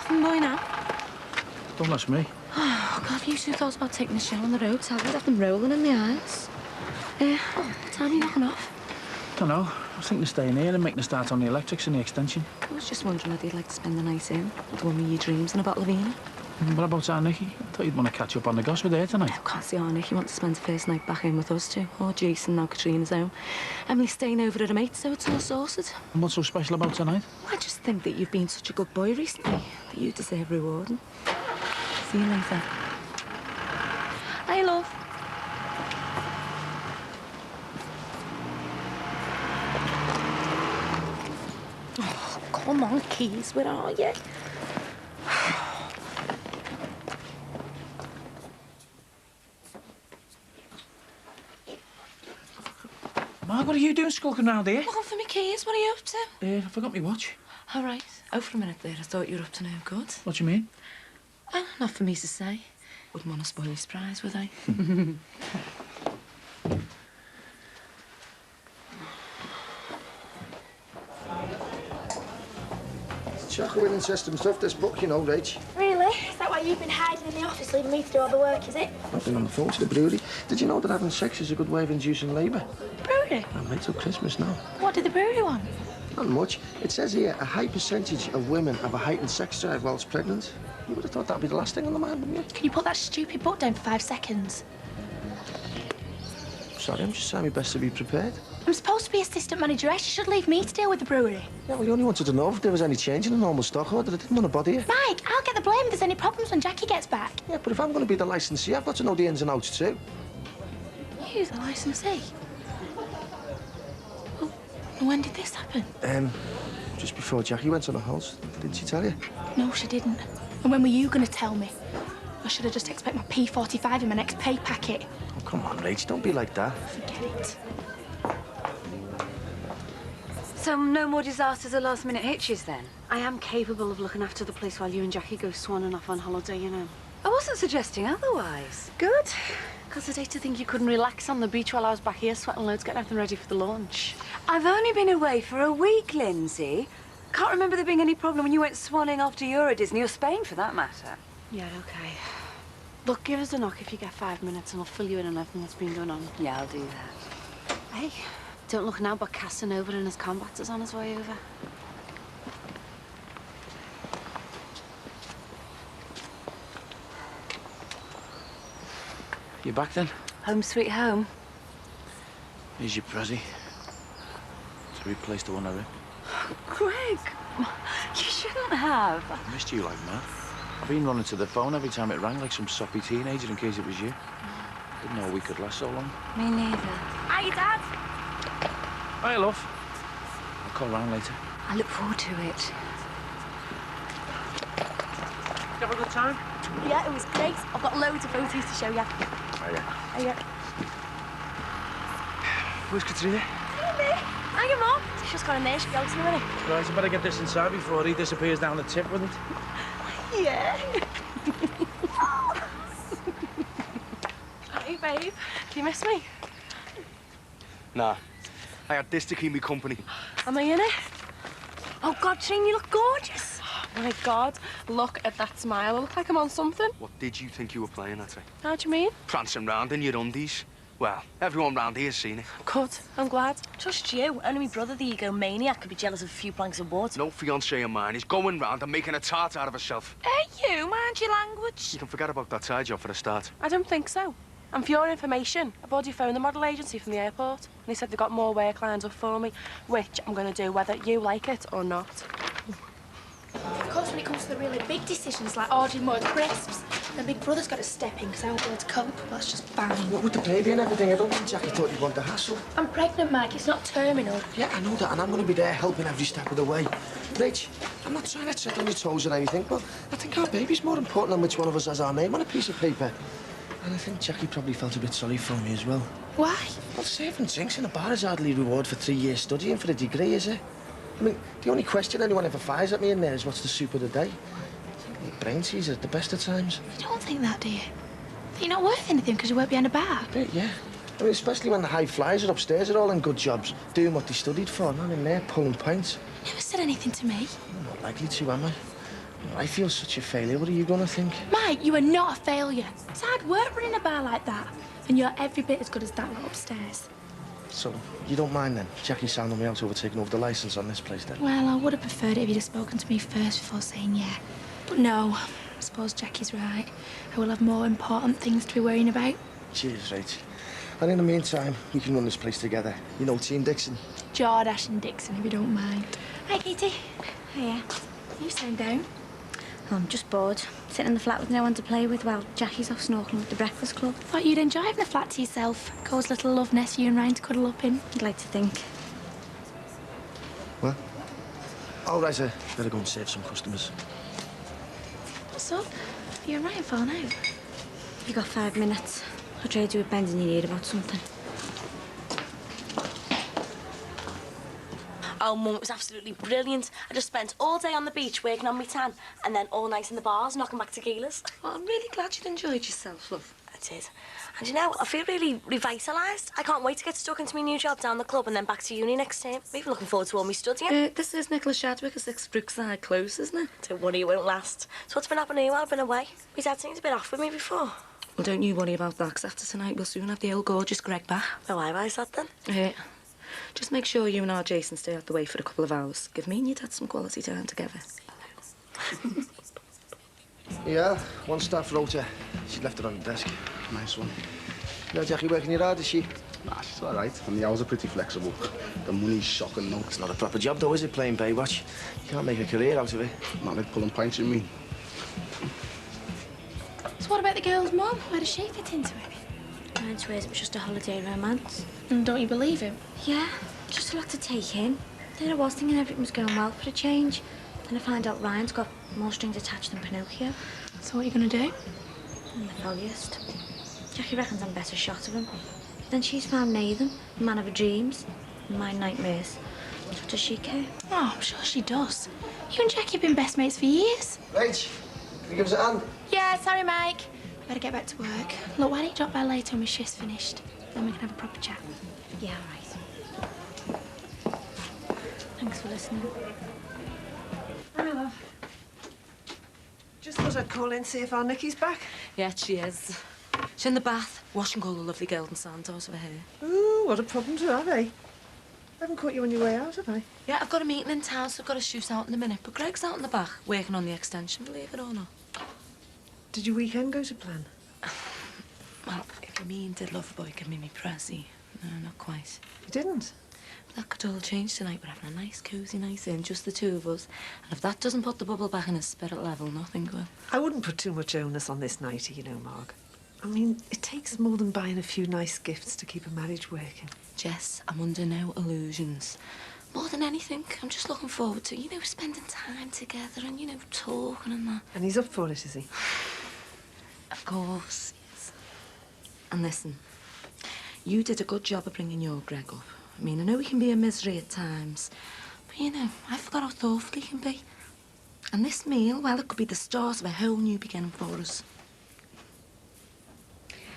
bathroom boy now? Don't ask me. Oh, God, you two thought about taking a shower on the road, so I'd have them rolling in the aisles. What time are you knocking off? Don't know. I was thinking of staying here and making a start on the electrics and the extension. I was just wondering whether you'd like to spend the night in, with the one with your dreams and a bottle of vino. What about our Nicky? I thought you'd want to catch up on the gossip with her tonight. I can't see our Nicky wants to spend the first night back in with us two. Or Jason, now Katrina's home. Emily's staying over at her mate, so it's all sorted. And what's so special about tonight? I just think that you've been such a good boy recently, that you deserve rewarding. See you later. Hi, love. Oh, come on, Keys, where are you? Mark, what are you doing skulking around here? Looking for me keys, what are you up to? I forgot my watch. All right. Oh, for a minute there, I thought you were up to no good. What do you mean? Oh, not for me to say. Wouldn't want to spoil your surprise, would I? Chocolate winning system stuff, this book, you know, Rach. Really? Is that why you've been hiding in the office, leaving me to do all the work, is it? I've been on the phone to the brewery. Did you know that having sex is a good way of inducing labour? Brewery? I'm late till Christmas now. What did the brewery want? Not much. It says here, a high percentage of women have a heightened sex drive whilst pregnant. You would have thought that'd be the last thing on the mind, wouldn't you? Can you put that stupid book down for 5 seconds? Sorry, I'm just trying my best to be prepared. I'm supposed to be assistant manageress. You should leave me to deal with the brewery. Yeah, well, you only wanted to know if there was any change in the normal stock order. I didn't want to bother you. Mike, I'll get the blame if there's any problems when Jackie gets back. Yeah, but if I'm going to be the licensee, I've got to know the ins and outs too. You, the licensee? Well, when did this happen? Just before Jackie went on a house. Didn't she tell you? No, she didn't. And when were you going to tell me? I should have just expected my P45 in my next pay packet. Oh, come on, Rach, don't be like that. Forget it. So no more disasters or last-minute hitches, then? I am capable of looking after the place while you and Jackie go swanning off on holiday, you know. I wasn't suggesting otherwise. Good. Because I'd hate to think you couldn't relax on the beach while I was back here sweating loads, getting everything ready for the launch. I've only been away for a week, Lindsay. Can't remember there being any problem when you went swanning off to Euro Disney or Spain, for that matter. Yeah, OK. Look, give us a knock if you get 5 minutes and I'll fill you in on everything that's been going on. Yeah, I'll do that. Hey. Don't look now, but Casanova and his combat's on his way over. You back then? Home sweet home. Here's your Prezi. To replace the one I ripped. Greg, you shouldn't have. I missed you like mad. I've been running to the phone every time it rang like some soppy teenager in case it was you. Didn't know we could last so long. Me neither. Hi, Dad. Hi, love. I'll call round later. I look forward to it. You have a good time? Yeah, it was great. I've got loads of photos to show you. Oh, yeah. Oh, yeah. Where's Katrina? Hang him up. She's just gone in there. She goes to me, innit? Right, I better get this inside before he disappears down the tip with it. Yeah. Hey, babe. Do you miss me? Nah. I had this to keep me company. Am I in it? Oh, God, Trine, you look gorgeous. Oh, my God. Look at that smile. I look like I'm on something. What did you think you were playing at? How do you mean? Prancing round in your undies. Well, everyone round here's seen it. Good. I'm glad. Trust you. Only my brother, the egomaniac, could be jealous of a few planks of wood. No fiancée of mine is going round and making a tart out of herself. Hey, you, mind your language. You can forget about that side job for a start. I don't think so. And for your information, I've already phoned the model agency from the airport. And they said they've got more work lined up for me, which I'm going to do whether you like it or not. Of course, when it comes to the really big decisions, like ordering more crisps, then Big Brother's got to step in because I won't be able to cope. That's just fine. What with the baby and everything, I don't think Jackie thought you'd want the hassle. I'm pregnant, Mike. It's not terminal. Yeah, I know that, and I'm going to be there helping every step of the way. Rach, I'm not trying to tread on your toes or anything, but I think our baby's more important than which one of us has our name on a piece of paper. And I think Jackie probably felt a bit sorry for me as well. Why? Well, serving drinks in a bar is hardly reward for 3 years studying for a degree, is it? I mean, the only question anyone ever fires at me in there is what's the soup of the day. I think brain teaser at the best of times. You don't think that, do you? You're not worth anything because you work behind a bar? A bit, yeah. I mean, especially when the high flyers are upstairs are all in good jobs, doing what they studied for, not in there pulling pints. Never said anything to me. I'm not likely to, am I? I feel such a failure. What are you gonna think? Mike, you are not a failure. It's hard work running a bar like that. And you're every bit as good as that lot upstairs. So, you don't mind then? Jackie sounding me out over taking over the licence on this place then? Well, I would have preferred it if you'd have spoken to me first before saying yeah. But no, I suppose Jackie's right. I will have more important things to be worrying about. Cheers, Rach. And in the meantime, we can run this place together. You know, Team Dixon. Jordash and Dixon, if you don't mind. Hi, Katie. Hiya. You sound down. Oh, I'm just bored. Sitting in the flat with no one to play with while Jackie's off snorkeling with the Breakfast Club. Thought you'd enjoy having a flat to yourself. Cole's little love nest for you and Ryan to cuddle up in. I'd like to think. What? All right, I better go and save some customers. What's up? You and Ryan falling out? You got 5 minutes. I'll trade you with Ben's in your ear about something. Oh, Mum, it was absolutely brilliant. I just spent all day on the beach working on my tan and then all night in the bars knocking back tequilas. Well, I'm really glad you'd enjoyed yourself, love. I did. And you know, I feel really revitalised. I can't wait to get stuck into my new job down the club and then back to uni next term. I'm even looking forward to all my studying. This is Nicholas Shadwick, it's brookside close, isn't it? Don't worry, it won't last. So what's been happening while I've been away? My dad seems a bit off with me before. Well, don't you worry about that, because after tonight we'll soon have the old gorgeous Greg back. Oh, why's that then? Just make sure you and our Jason stay out the way for a couple of hours. Give me and your dad some quality time together. Yeah, one staff rota. She left it on the desk. Nice one. Now, Jackie working your hard, is she? Nah, she's all right. And the hours are pretty flexible. The money's shocking, though. It's not a proper job, though, is it, playing Baywatch? You can't make a career out of it. Not like pulling pints in me. So what about the girl's mum? Where does she fit into it? Ryan swears it was just a holiday romance. And don't you believe him? Yeah, just a lot to take in. Then I was thinking everything was going well for a change. Then I find out Ryan's got more strings attached than Pinocchio. So what are you going to do? I'm the folliest. Jackie reckons I'm a better shot of him. Then she's found Nathan, the man of her dreams, and my nightmares. So does she care? Oh, I'm sure she does. You and Jackie have been best mates for years. Rach, can you give us a hand? Yeah, sorry, Mike. Better get back to work. Look, why don't you drop by later when my shift's finished? Then we can have a proper chat. Yeah, right. Thanks for listening. Hi, love. Just thought I'd call in, see if our Nikki's back. Yeah, she is. She's in the bath, washing all the lovely golden Santos of her hair. Ooh, what a problem to have, eh? I haven't caught you on your way out, have I? Yeah, I've got a meeting in town, so I've got to shoot out in a minute. But Greg's out in the back, working on the extension, believe it or not. Did your weekend go to plan? Well, if you mean did Loverboy give me my prezi? No, not quite. You didn't? But that could all change tonight. We're having a nice, cosy night in, just the two of us. And if that doesn't put the bubble back in a spirit level, nothing will. I wouldn't put too much onus on this nightie, you know, Marg. I mean, it takes more than buying a few nice gifts to keep a marriage working. Jess, I'm under no illusions. More than anything, I'm just looking forward to, you know, spending time together and, you know, talking and that. And he's up for it, is he? Of course, yes. And listen, you did a good job of bringing your Greg up. I mean, I know he can be a misery at times, but, you know, I forgot how thoughtful he can be. And this meal, well, it could be the start of a whole new beginning for us.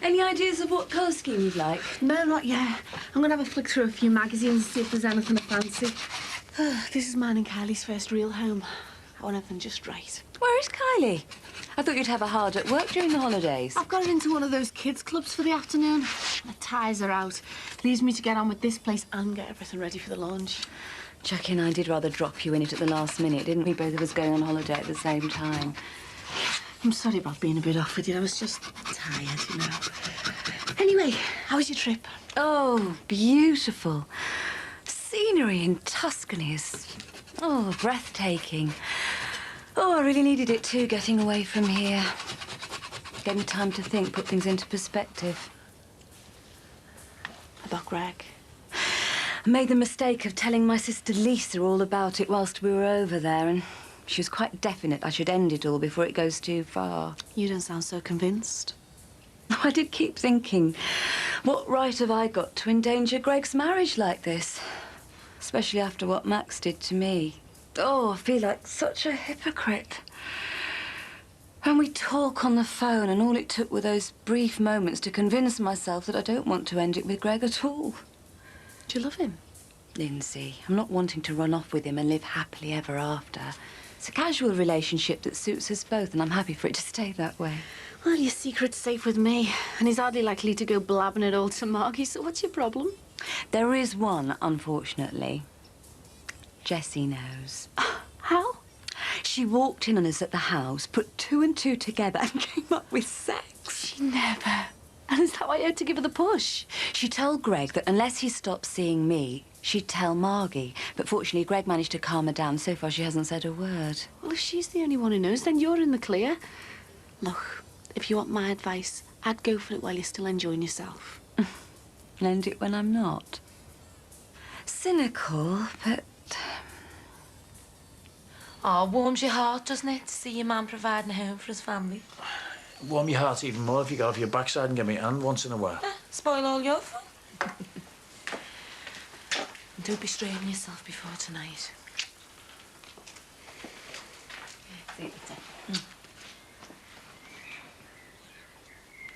Any ideas of what colour scheme you'd like? No, not yet. I'm going to have a flick through a few magazines and see if there's anything I fancy. This is mine and Kylie's first real home. I want everything just right. Where is Kylie? I thought you'd have her hard at work during the holidays. I've got her into one of those kids' clubs for the afternoon. The ties are out. Leaves me to get on with this place and get everything ready for the launch. Jackie and I did rather drop you in it at the last minute, didn't we? Both of us going on holiday at the same time. I'm sorry about being a bit off with you. I was just tired, you know. Anyway, how was your trip? Oh, beautiful. Scenery in Tuscany is, breathtaking. Oh, I really needed it too, getting away from here. Gave me time to think, put things into perspective. About Greg? I made the mistake of telling my sister Lisa all about it whilst we were over there, and she was quite definite I should end it all before it goes too far. You don't sound so convinced. I did keep thinking, what right have I got to endanger Greg's marriage like this? Especially after what Max did to me. Oh, I feel like such a hypocrite. When we talk on the phone, and all it took were those brief moments to convince myself that I don't want to end it with Greg at all. Do you love him? Lindsay, I'm not wanting to run off with him and live happily ever after. It's a casual relationship that suits us both, and I'm happy for it to stay that way. Well, your secret's safe with me, and he's hardly likely to go blabbing it all to Margie, so what's your problem? There is one, unfortunately. Jessie knows. How? She walked in on us at the house, put 2 and 2 together, and came up with sex. She never. And is that why you had to give her the push? She told Greg that unless he stopped seeing me, she'd tell Margie. But fortunately, Greg managed to calm her down. So far, she hasn't said a word. Well, if she's the only one who knows, then you're in the clear. Look, if you want my advice, I'd go for it while you're still enjoying yourself. Lend it when I'm not. Cynical, but... Oh, warms your heart, doesn't it, to see your man providing a home for his family? Warm your heart even more if you get off your backside and give me a hand once in a while. Spoil all your fun. And don't be straining yourself before tonight.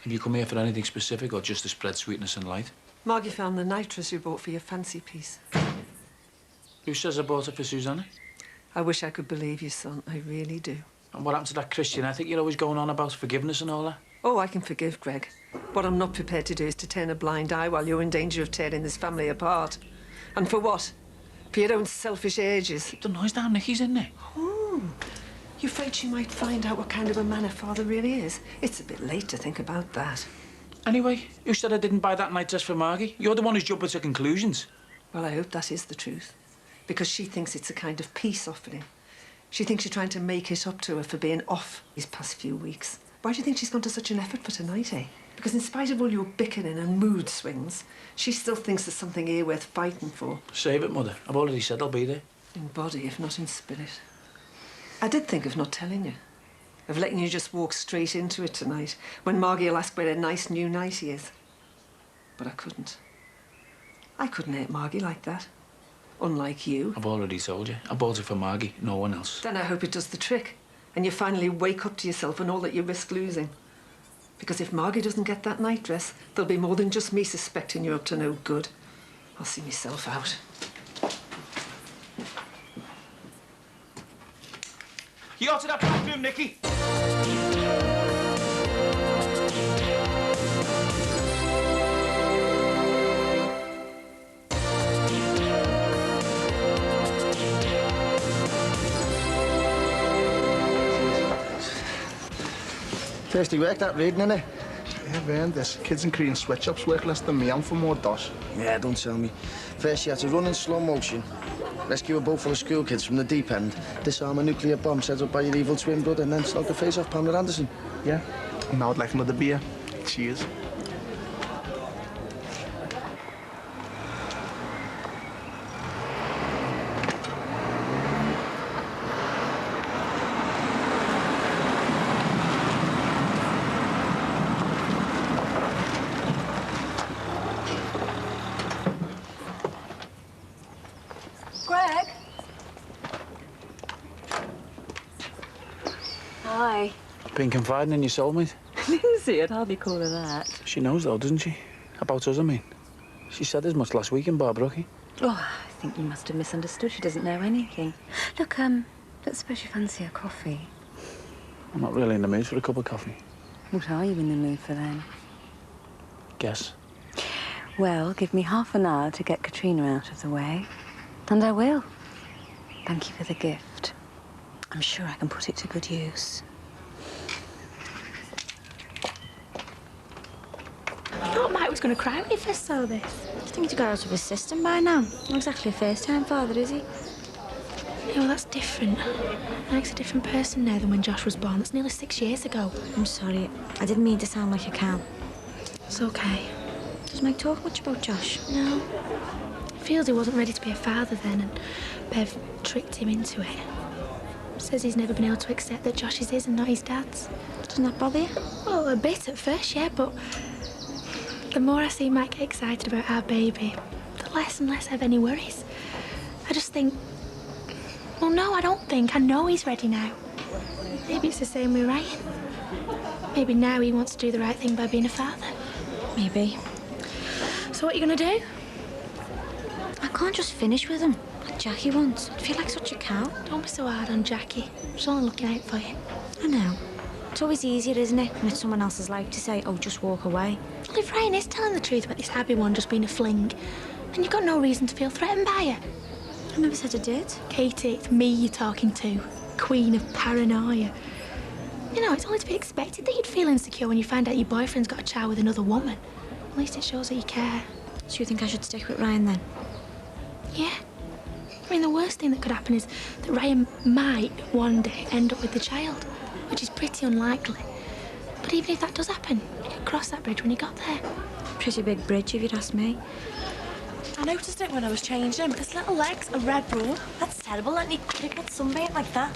Have you come here for anything specific or just to spread sweetness and light? Margie found the nitrous you bought for your fancy piece. Who says I bought it for Susanna? I wish I could believe you, son. I really do. And what happened to that Christian ethic you're always going on about forgiveness and all that? Oh, I can forgive Greg. What I'm not prepared to do is to turn a blind eye while you're in danger of tearing this family apart. And for what? For your own selfish urges. The noise down Nicky's in there. Oh, you afraid she might find out what kind of a man her father really is? It's a bit late to think about that. Anyway, who said I didn't buy that night dress for Margie? You're the one who's jumping to conclusions. Well, I hope that is the truth. Because she thinks it's a kind of peace offering. She thinks you're trying to make it up to her for being off these past few weeks. Why do you think she's gone to such an effort for tonight, eh? Because in spite of all your bickering and mood swings, she still thinks there's something here worth fighting for. Save it, Mother. I've already said I'll be there. In body, if not in spirit. I did think of not telling you. Of letting you just walk straight into it tonight, when Margie will ask where a nice new nightie is. But I couldn't. I couldn't hate Margie like that. Unlike you. I've already told you. I bought it for Margie, no one else. Then I hope it does the trick. And you finally wake up to yourself and all that you risk losing. Because if Margie doesn't get that night dress, there'll be more than just me suspecting you're up to no good. I'll see myself out. You out to that bathroom, Nicky! Thirsty work, that reading, innit? Yeah, man, this kids in Korean sweatshops work less than me. I'm for more dosh. Yeah, don't tell me. First, you had to run in slow motion, rescue a boat full of school kids from the deep end, disarm a nuclear bomb set up by your evil twin brother, and then slog the face off Pamela Anderson. Yeah? Now I'd like another beer. Cheers. Greg? Hi. Been confiding in your soulmate? Lindsay, I'd hardly call her that. She knows, though, doesn't she? About us, I mean. She said as much last week in Barbrook. Oh, I think you must have misunderstood. She doesn't know anything. Look, don't suppose you fancy a coffee? I'm not really in the mood for a cup of coffee. What are you in the mood for, then? Guess. Well, give me half an hour to get Katrina out of the way, and I will. Thank you for the gift. I'm sure I can put it to good use. I thought Mike was going to cry when he first saw this. I think he'd got out of his system by now. Not exactly a first-time father, is he? Yeah, well, that's different. Mike's a different person now than when Josh was born. That's nearly 6 years ago. I'm sorry. I didn't mean to sound like a cow. It's okay. Does Mike talk much about Josh? No. Feels he wasn't ready to be a father then, and Bev tricked him into it. Says he's never been able to accept that Josh is his and not his dad's. Doesn't that bother you? Well, a bit at first, yeah, but the more I see Mike get excited about our baby, the less and less I have any worries. I just think, well, no, I don't think. I know he's ready now. Maybe it's the same with Ryan. Maybe now he wants to do the right thing by being a father. Maybe. So what are you going to do? I can't just finish with him. Jackie once. I feel like such a cow. Don't be so hard on Jackie. She's only looking out for you. I know. It's always easier, isn't it, when it's someone else's life to say, oh, just walk away. Well, if Ryan is telling the truth about this Abby one just being a fling, then you've got no reason to feel threatened by her. I never said I did. Katie, it's me you're talking to. Queen of paranoia. You know, it's only to be expected that you'd feel insecure when you find out your boyfriend's got a child with another woman. At least it shows that you care. So you think I should stick with Ryan then? Yeah. I mean, the worst thing that could happen is that Ryan might one day end up with the child, which is pretty unlikely. But even if that does happen, you could cross that bridge when you got there. Pretty big bridge, if you'd ask me. I noticed it when I was changing him. His little legs are red raw. That's terrible, letting your kid get sunburned like that.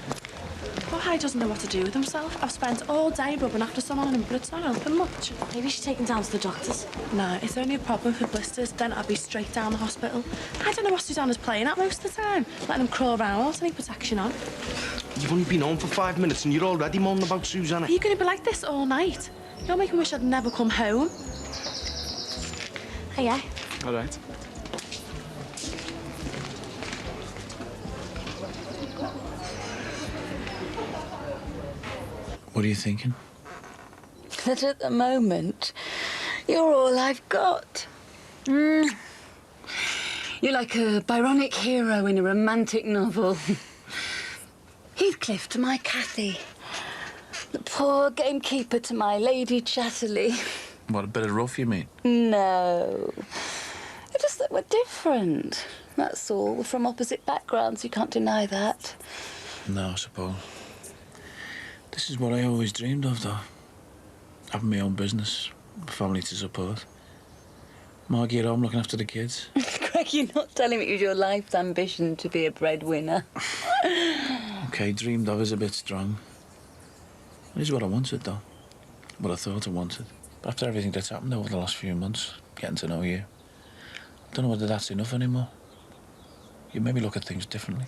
Poor Harry doesn't know what to do with himself. I've spent all day rubbing after someone on him, but it's not helping much. Maybe you should take him down to the doctors. No, it's only a problem for blisters. Then I'd be straight down the hospital. I don't know what Susanna's playing at most of the time. Letting him crawl around without any protection on. You've only been home for 5 minutes and you're already moaning about Susanna. Are you going to be like this all night? You're making me wish I'd never come home. Hey, yeah. All right. What are you thinking? That at the moment, you're all I've got. You're like a Byronic hero in a romantic novel. Heathcliff to my Cathy. The poor gamekeeper to my Lady Chatterley. What, a bit of rough, you mean? No. It's just that we're different. That's all. We're from opposite backgrounds. You can't deny that. No, I suppose. This is what I always dreamed of, though. Having my own business, a family to support. Margie at home looking after the kids. Greg, you're not telling me it was your life's ambition to be a breadwinner. OK, dreamed of is a bit strong. It is what I wanted, though. What I thought I wanted. But after everything that's happened over the last few months, getting to know you, I don't know whether that's enough anymore. You made me look at things differently.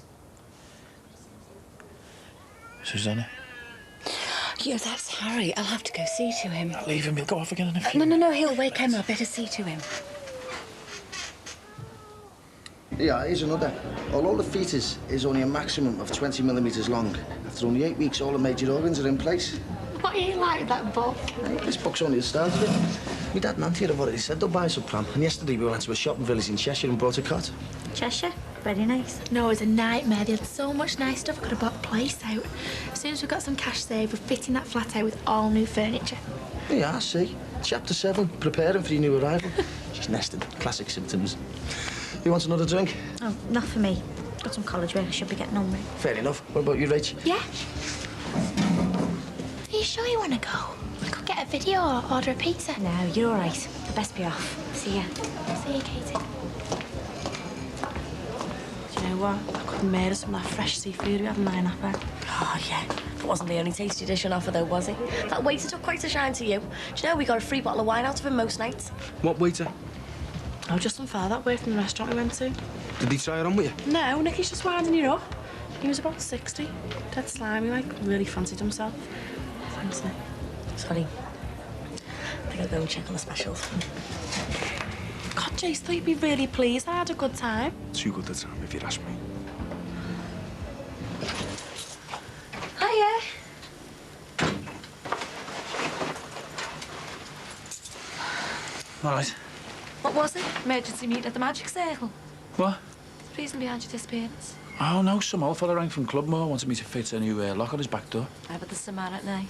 Susanna? Yeah, that's Harry. I'll have to go see to him. Leave him, he'll go off again in a few No, he'll wake Emma. I better see to him. Yeah, here's another. Although the fetus is only a maximum of 20 millimetres long, after only 8 weeks, all the major organs are in place. What are you like, that book? Hey, this book's only the start of it. My dad and auntie have already said they'll buy us a pram, and yesterday we went to a shopping village in Cheshire and bought a cot. Cheshire? Very nice. No, it was a nightmare. They had so much nice stuff I could have bought the place out. As soon as we got some cash saved, we're fitting that flat out with all new furniture. Yeah, I see. Chapter 7, preparing for your new arrival. She's nested. Classic symptoms. You want another drink? Oh, not for me. Got some college work I should be getting on with. Fair enough. What about you, Rach? Yeah. Are you sure you want to go? I could get a video or order a pizza. No, you're all right. I'd best be off. See ya. See you, Katie. Do you know what? I couldn't murder some of that fresh seafood we had in Nine-Apple. Oh, yeah. It wasn't the only tasty dish on offer, though, was it? That waiter took quite a shine to you. Do you know we got a free bottle of wine out of him most nights? What waiter? Oh, just some fella that worked in the restaurant we went to. Did he try it on with you? No, Nicky's just winding you up. He was about 60. Dead slimy, like, really fancied himself. Thanks, Nick. Sorry. I think I'll go and check on the specials. God, Jace, thought you'd be really pleased. I had a good time. Too good a time, if you'd ask me. Hiya. All right. What was it? Emergency meeting at the Magic Circle? What? The reason behind your disappearance? Oh, no, some old fella rang from Clubmore, wanted me to fit a new lock on his back door. I bet there's some man at night.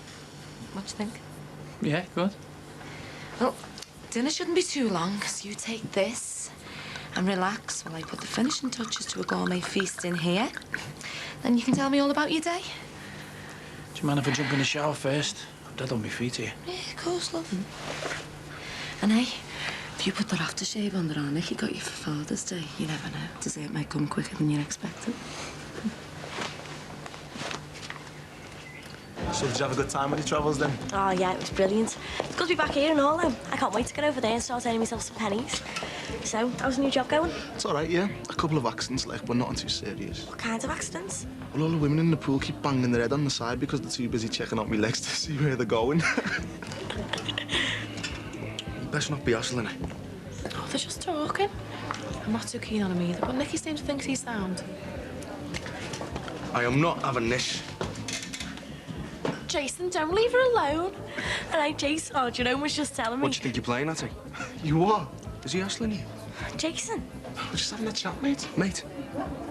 What do you think? Yeah, good. Well, dinner shouldn't be too long, so you take this and relax while I put the finishing touches to a gourmet feast in here. Then you can tell me all about your day. Do you mind if I jump in the shower first? I'm dead on my feet here. Yeah, of course, love. And hey, if you put that aftershave on that Nicky got you for Father's Day, you never know. Dessert might come quicker than you're expecting. So did you have a good time on your travels then? Oh, yeah, it was brilliant. It's good to be back here and all, though. I can't wait to get over there and start earning myself some pennies. So, how's the new job going? It's all right, yeah. A couple of accidents, like, but nothing too serious. What kinds of accidents? Well, all the women in the pool keep banging their head on the side because they're too busy checking out my legs to see where they're going. You best not be hustling it. Oh, they're just talking. I'm not too keen on him either, but Nicky seems to think he's sound. I am not having this. Jason, don't leave her alone. All right, Jason. Oh, Jerome was just telling me. What do you think you're playing at? You what? Is he hassling you? Jason, We're just having a chat, mate. Mate,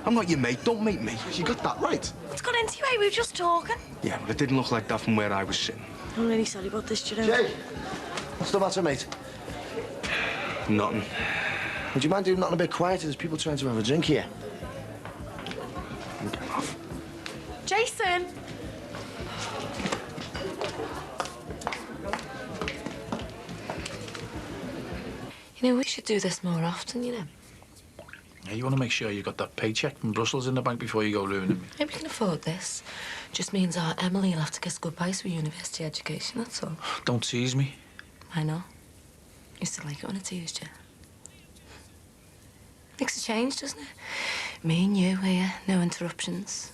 I'm not your mate. Don't mate me. You got that right. what's got into you, eh? We were just talking. Yeah, but it didn't look like that from where I was sitting. I'm really sorry about this, Jerome. Jay, what's the matter, mate? Nothing. Would you mind doing nothing a bit quieter? There's people trying to have a drink here. Get off. Jason! You know, we should do this more often, you know. Yeah, you want to make sure you got that paycheck from Brussels in the bank before you go ruining me. Maybe we can afford this. Just means our Emily will have to kiss goodbyes for university education, that's all. Don't tease me. I know. Used to like it when I teased you. Makes a change, doesn't it? Me and you here, no interruptions.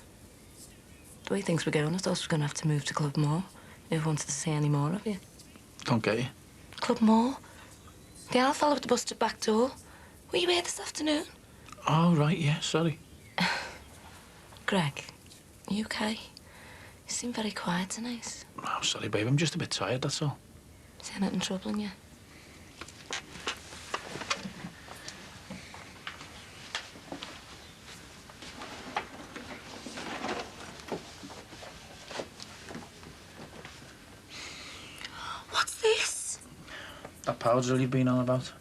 The way things were going, I thought we were going to have to move to Club Moor. Never wanted to see any more of you. Don't get you. Club Moor? The owl fell with the busted back door. Were you here this afternoon? Oh, right, yeah, sorry. Greg, are you okay? You seem very quiet tonight. Oh, sorry, babe, I'm just a bit tired, that's all. Is there nothing troubling you? What's this? That powder you've been on about.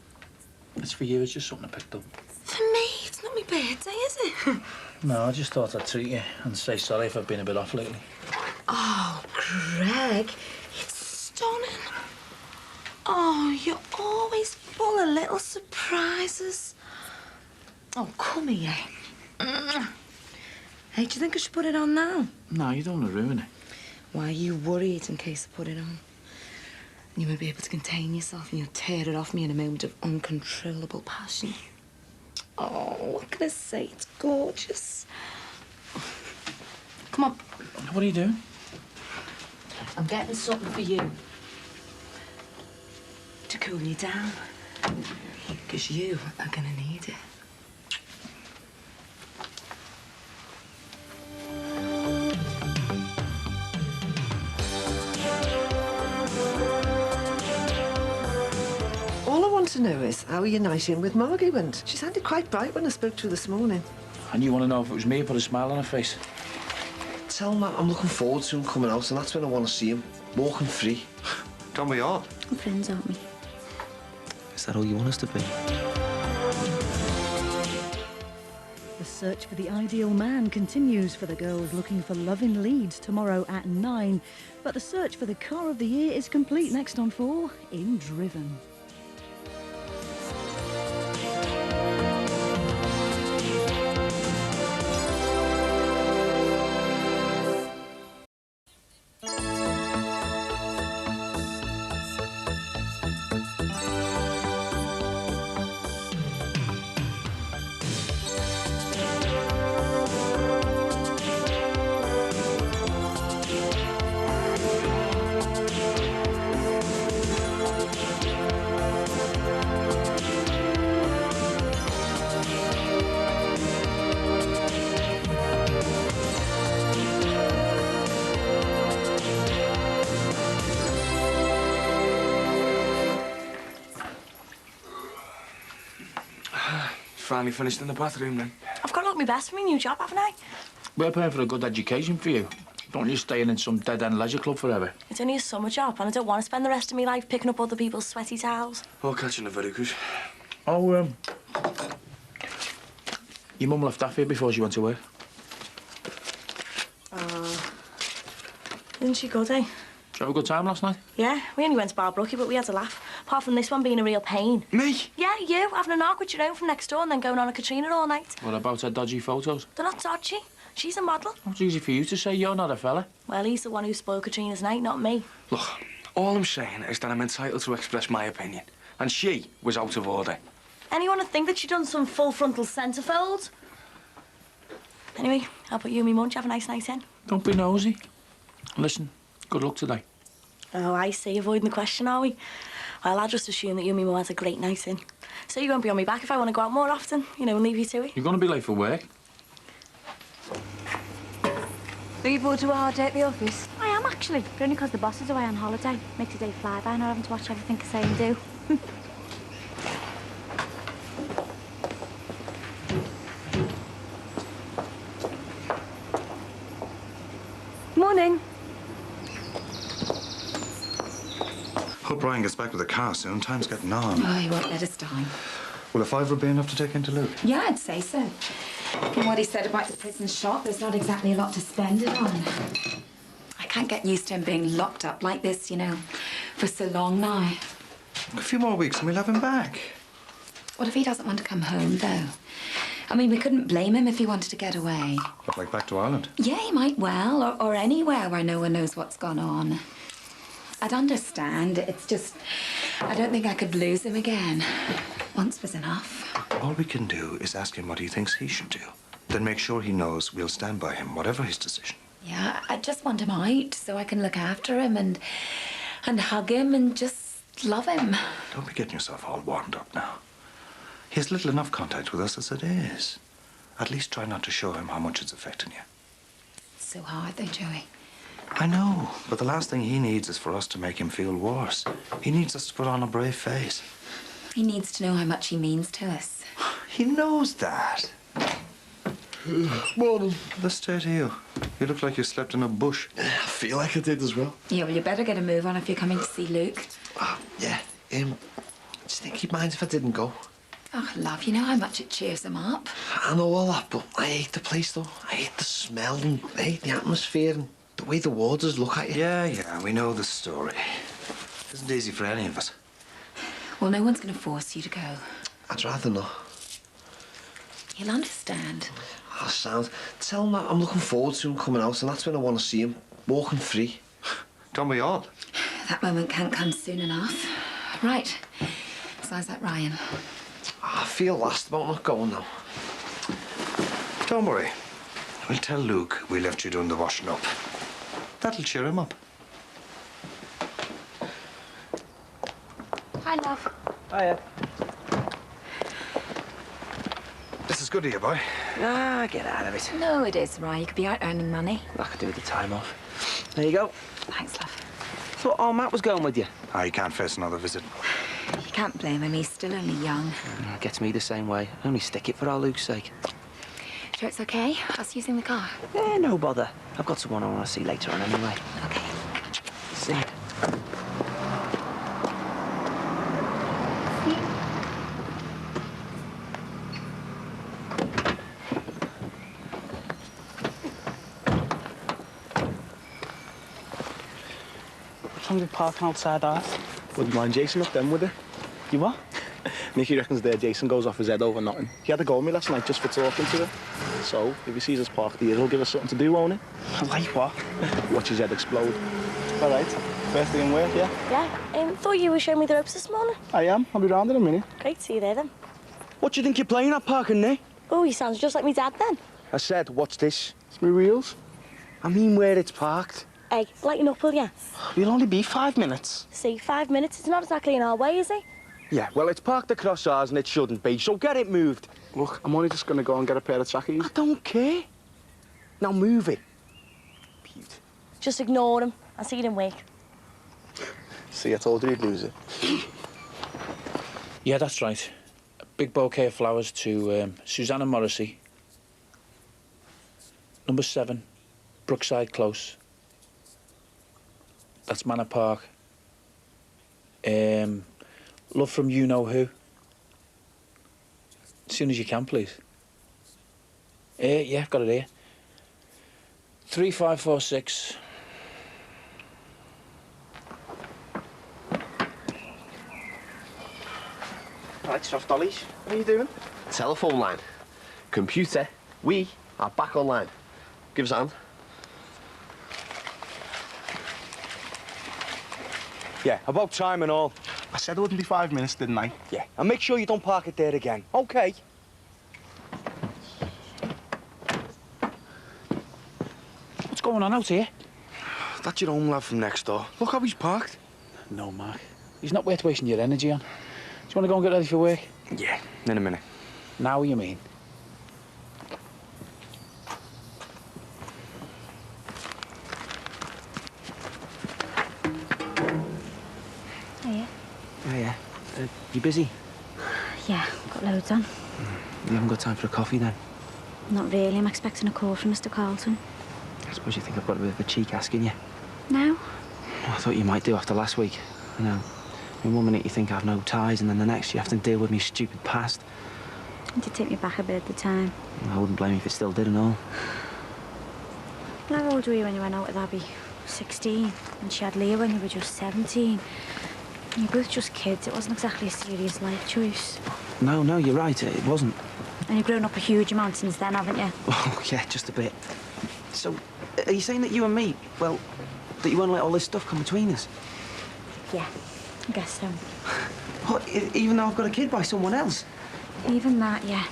It's for you, it's just something I picked up. For me? It's not my birthday, is it? No, I just thought I'd treat you and say sorry if I've been a bit off lately. Oh, Greg, it's stunning. Oh, you're always full of little surprises. Oh, come here. Hey, do you think I should put it on now? No, you don't want to ruin it. Why are you worried in case I put it on? You won't be able to contain yourself and you'll tear it off me in a moment of uncontrollable passion. Oh, what can I say? It's gorgeous. Come on. What are you doing? I'm getting something for you. To cool you down. Because you are going to need it. All I want to know is how your night in with Margie went. She sounded quite bright when I spoke to her this morning. And you want to know if it was me who put a smile on her face? Tell him that I'm looking forward to him coming out, and that's when I want to see him. Walking free. Can we all? We're friends, aren't we? Is that all you want us to be? The search for the ideal man continues for the girls looking for love in Leeds tomorrow at 9. But the search for the car of the year is complete next on 4 in Driven. Finally finished in the bathroom then. I've got to look my best for my new job, haven't I? We're paying for a good education for you. Don't you staying in some dead-end leisure club forever. It's only a summer job, and I don't want to spend the rest of my life picking up other people's sweaty towels. All catching the verticals. Oh, your mum left Daffy before she went to work. Isn't she good, eh? Did you have a good time last night? Yeah, we only went to Barbrookie, but we had a laugh. Apart from this one being a real pain. Me? Yeah, you, having a knock with your own from next door and then going on a Katrina all night. What about her dodgy photos? They're not dodgy. She's a model. Oh, it's easy for you to say you're not a fella. Well, he's the one who spoiled Katrina's night, not me. Look, all I'm saying is that I'm entitled to express my opinion. And she was out of order. Anyone would think that she'd done some full frontal centrefold. Anyway, I'll put you and me munch. Have a nice night in. Don't be nosy. Listen, good luck today. Oh, I see. Avoiding the question, are we? Well, I just assume that you and me mum had a great night in. So you won't be on me back if I want to go out more often, you know, and leave you to it. You're going to be late for work. Looking forward to a hard day at the office? I am, actually. But only because the boss is away on holiday. Makes a day fly by, not having to watch everything I say and do. Morning. Hope Ryan gets back with the car soon. Time's getting on. Oh, he won't let us down. Will a fiver be enough to take into Luke? Yeah, I'd say so. From what he said about the prison shop, there's not exactly a lot to spend it on. I can't get used to him being locked up like this, you know, for so long now. A few more weeks and we'll have him back. What if he doesn't want to come home, though? I mean, we couldn't blame him if he wanted to get away. But like back to Ireland? Yeah, he might well, or anywhere where no one knows what's gone on. I'd understand. It's just, I don't think I could lose him again. Once was enough. All we can do is ask him what he thinks he should do. Then make sure he knows we'll stand by him, whatever his decision. Yeah, I just want him out so I can look after him and hug him and just love him. Don't be getting yourself all warmed up now. He has little enough contact with us as it is. At least try not to show him how much it's affecting you. It's so hard though, Joey. I know, but the last thing he needs is for us to make him feel worse. He needs us to put on a brave face. He needs to know how much he means to us. He knows that. Morning. Let's stay to you. You look like you slept in a bush. I feel like I did as well. Yeah, well, you better get a move on if you're coming to see Luke. Yeah. Do you think he'd mind if I didn't go? Oh, love, you know how much it cheers him up. I know all that, but I hate the place, though. I hate the smell and I hate the atmosphere and the way the warders look at you. Yeah, we know the story. It isn't easy for any of us. Well, no one's going to force you to go. I'd rather not. He'll understand. Oh, sound. Tell him that I'm looking forward to him coming out, and that's when I want to see him, walking free. Don't we all? That moment can't come soon enough. Right. Sounds like Ryan. I feel last about not going now. Don't worry. We'll tell Luke we left you doing the washing up. That'll cheer him up. Hi, love. Hiya. This is good of you, boy. Ah, get out of it. No, it is, Ryan. You could be out earning money. I could do with the time off. There you go. Thanks, love. Thought old Matt was going with you. He can't face another visit. You can't blame him. He's still only young. Gets me the same way. Only stick it for our Luke's sake. Sure it's okay? Us using the car? Yeah, no bother. I've got someone I want to see later on anyway. Okay. See you. What's wrong with parking outside ours? Wouldn't mind Jason up then, would it? You what? Nicky reckons there Jason goes off his head over nothing. He had to go with me last night just for talking to him. So, if he sees us parked here, he'll give us something to do, won't he? Like what? Watch his head explode. All right. First day in work, yeah? Yeah. Thought you were showing me the ropes this morning. I am. I'll be round in a minute. Great, see you there then. What do you think you're playing at parking there? Oh, he sounds just like me dad then. I said, what's this? It's my wheels. I mean where it's parked. Hey, lighten up, will ya? We'll only be 5 minutes. See, 5 minutes, it's not exactly in our way, is it? Yeah, well, it's parked across ours and it shouldn't be, so get it moved. Look, I'm only just going to go and get a pair of trackies. I don't care. Now move it. Pete. Just ignore him. I'll see you in wake. See, I told you he'd lose it. Yeah, that's right. A big bouquet of flowers to Susanna Morrissey. Number 7, Brookside Close. That's Manor Park. Love from you-know-who. As soon as you can, please. Yeah, got it here. 3546. Right, soft dollies. What are you doing? Telephone line. Computer. We are back online. Give us a hand. Yeah, about time and all. I said it wouldn't be 5 minutes, didn't I? Yeah, and make sure you don't park it there again, OK? What's going on out here? That's your own lad from next door. Look how he's parked. No, Mark. He's not worth wasting your energy on. Do you want to go and get ready for work? Yeah, in a minute. Now, you mean? Hiya. Oh, yeah. You busy? Yeah, got loads on. You haven't got time for a coffee, then? Not really. I'm expecting a call from Mr. Carlton. I suppose you think I've got a bit of a cheek asking you. No? I thought you might do after last week. You know, in one minute you think I've no ties, and then the next you have to deal with me stupid past. It did take me back a bit at the time. I wouldn't blame you if it still did and all. How old were you when you went out with Abby? 16. And she had Leah when you were just 17. And you're both just kids. It wasn't exactly a serious life choice. No, you're right. It wasn't. And you've grown up a huge amount since then, haven't you? Oh, yeah, just a bit. So, are you saying that you and me, well, that you won't let all this stuff come between us? Yeah, I guess so. What, even though I've got a kid by someone else? Even that, yeah.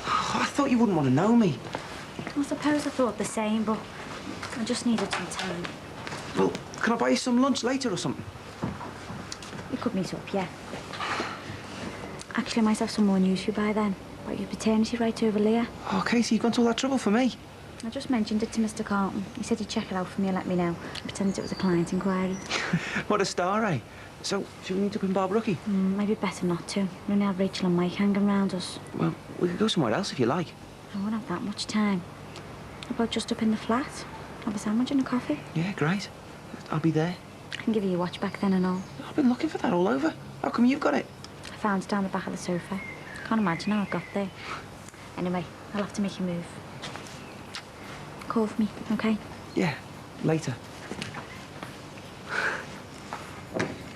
Oh, I thought you wouldn't want to know me. I suppose I thought the same, but I just needed some time. Well, can I buy you some lunch later or something? We could meet up, yeah. Actually, I might have some more news for you by then. About your paternity right over Leah. Oh, Katie, you've gone to all that trouble for me. I just mentioned it to Mr. Carlton. He said he'd check it out for me and let me know. Pretended it was a client inquiry. What a star, eh? So, should we meet up in Barbrookie? Maybe better not to. We only have Rachel and Mike hanging around us. Well, we could go somewhere else if you like. I won't have that much time. How about just up in the flat? Have a sandwich and a coffee? Yeah, great. I'll be there. I can give you your watch back then and all. I've been looking for that all over. How come you've got it? I found it down the back of the sofa. Can't imagine how I got there. Anyway, I'll have to make you move. Call for me, okay? Yeah, later.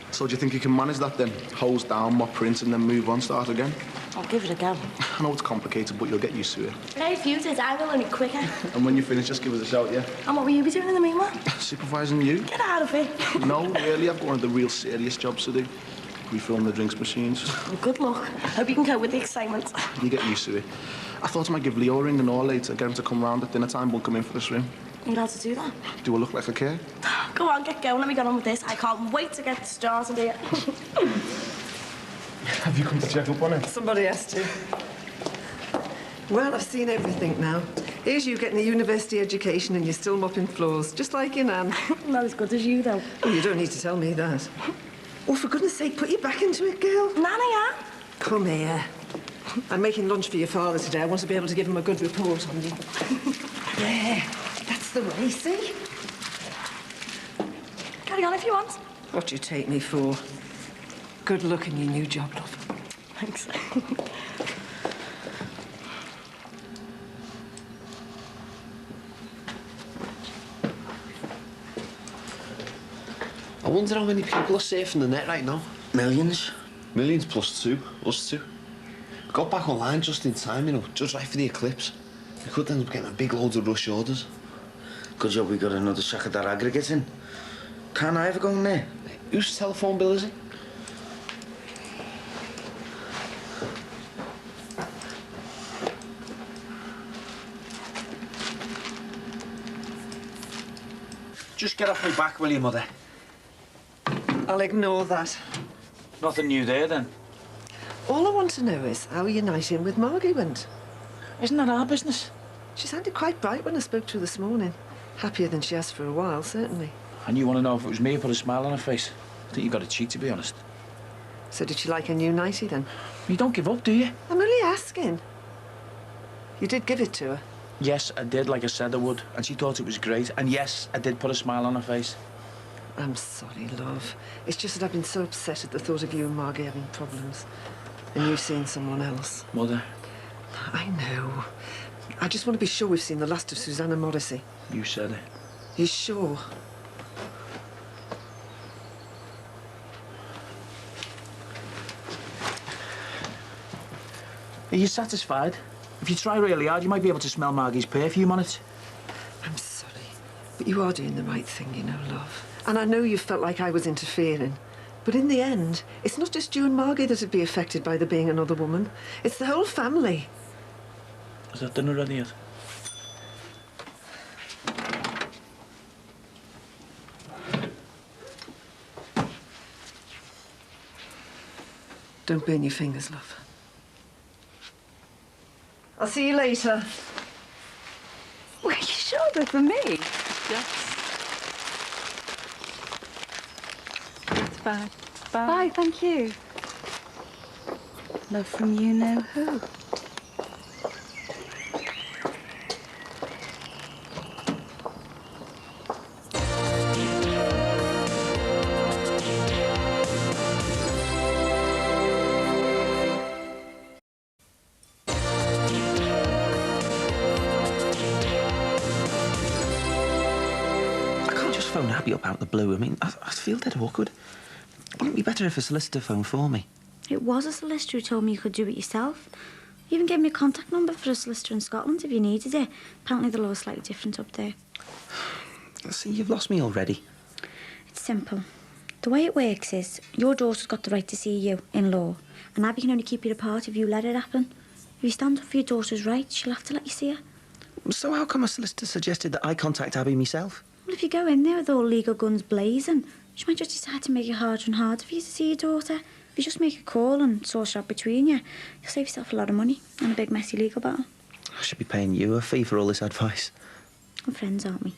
So do you think you can manage that then? Hose down, mop print, and then move on, start again? I'll give it a go. I know it's complicated, but you'll get used to it. Very few days, I will only quicker. And when you finish, just give us a shout, yeah? And what will you be doing in the meanwhile? Supervising you? Get out of here. No, really, I've got one of the real serious jobs to do. Refill the drinks machines. Well, good luck. Hope you can cope with the excitement. You get used to it. I thought I might give Leo a ring and all later, get him to come round at dinner time, we'll come in for a swim. You're allowed to do that? Do I look like I care? Go on, get going. Let me get on with this. I can't wait to get started here. Have you come to check up on it? Somebody has to. Well, I've seen everything now. Here's you getting a university education and you're still mopping floors, just like your nan. Not as good as you, though. Well, you don't need to tell me that. Oh, for goodness sake, put your back into it, girl. Nana, yeah? Come here. I'm making lunch for your father today. I want to be able to give him a good report on you. There. That's the way, see? Carry on if you want. What do you take me for? Good luck in your new job, love. Thanks. I wonder how many people are surfing the net right now. Millions. Millions plus two, us two. We got back online just in time, you know, just right for the eclipse. We could end up getting a big load of rush orders. Good job we got another sack of that aggregate in. Can't I ever go in there? Whose telephone bill is it? Just get off my back, will you, Mother? I'll ignore that. Nothing new there, then? All I want to know is how your night in with Margie went. Isn't that our business? She sounded quite bright when I spoke to her this morning. Happier than she has for a while, certainly. And you want to know if it was me who put a smile on her face? I think you got a cheat, to be honest. So did she like her new nightie, then? You don't give up, do you? I'm only asking. You did give it to her? Yes, I did, like I said I would. And she thought it was great. And yes, I did put a smile on her face. I'm sorry, love. It's just that I've been so upset at the thought of you and Margie having problems. And you seeing someone else. Mother. I know. I just want to be sure we've seen the last of Susanna Morrissey. You said it. You sure? Are you satisfied? If you try really hard, you might be able to smell Margie's perfume on it. I'm sorry, but you are doing the right thing, you know, love. And I know you felt like I was interfering. But in the end, it's not just you and Margie that'd be affected by there being another woman. It's the whole family. Is that dinner ready yet? Don't burn your fingers, love. I'll see you later. Well, you sure they're for me? Yes. Bye. Bye. Bye, thank you. Love from you know who. Phone Abby up out the blue. I mean, I feel dead awkward. Wouldn't it be better if a solicitor phoned for me? It was a solicitor who told me you could do it yourself. You even gave me a contact number for a solicitor in Scotland if you needed it. Apparently the law is slightly different up there. See, you've lost me already. It's simple. The way it works is your daughter's got the right to see you in law, and Abby can only keep you apart if you let it happen. If you stand up for your daughter's rights, she'll have to let you see her. So how come a solicitor suggested that I contact Abby myself? Well, if you go in there with all legal guns blazing, she might just decide to make it harder and harder for you to see your daughter. If you just make a call and sort it out between you, you'll save yourself a lot of money and a big messy legal battle. I should be paying you a fee for all this advice. We're friends, aren't we?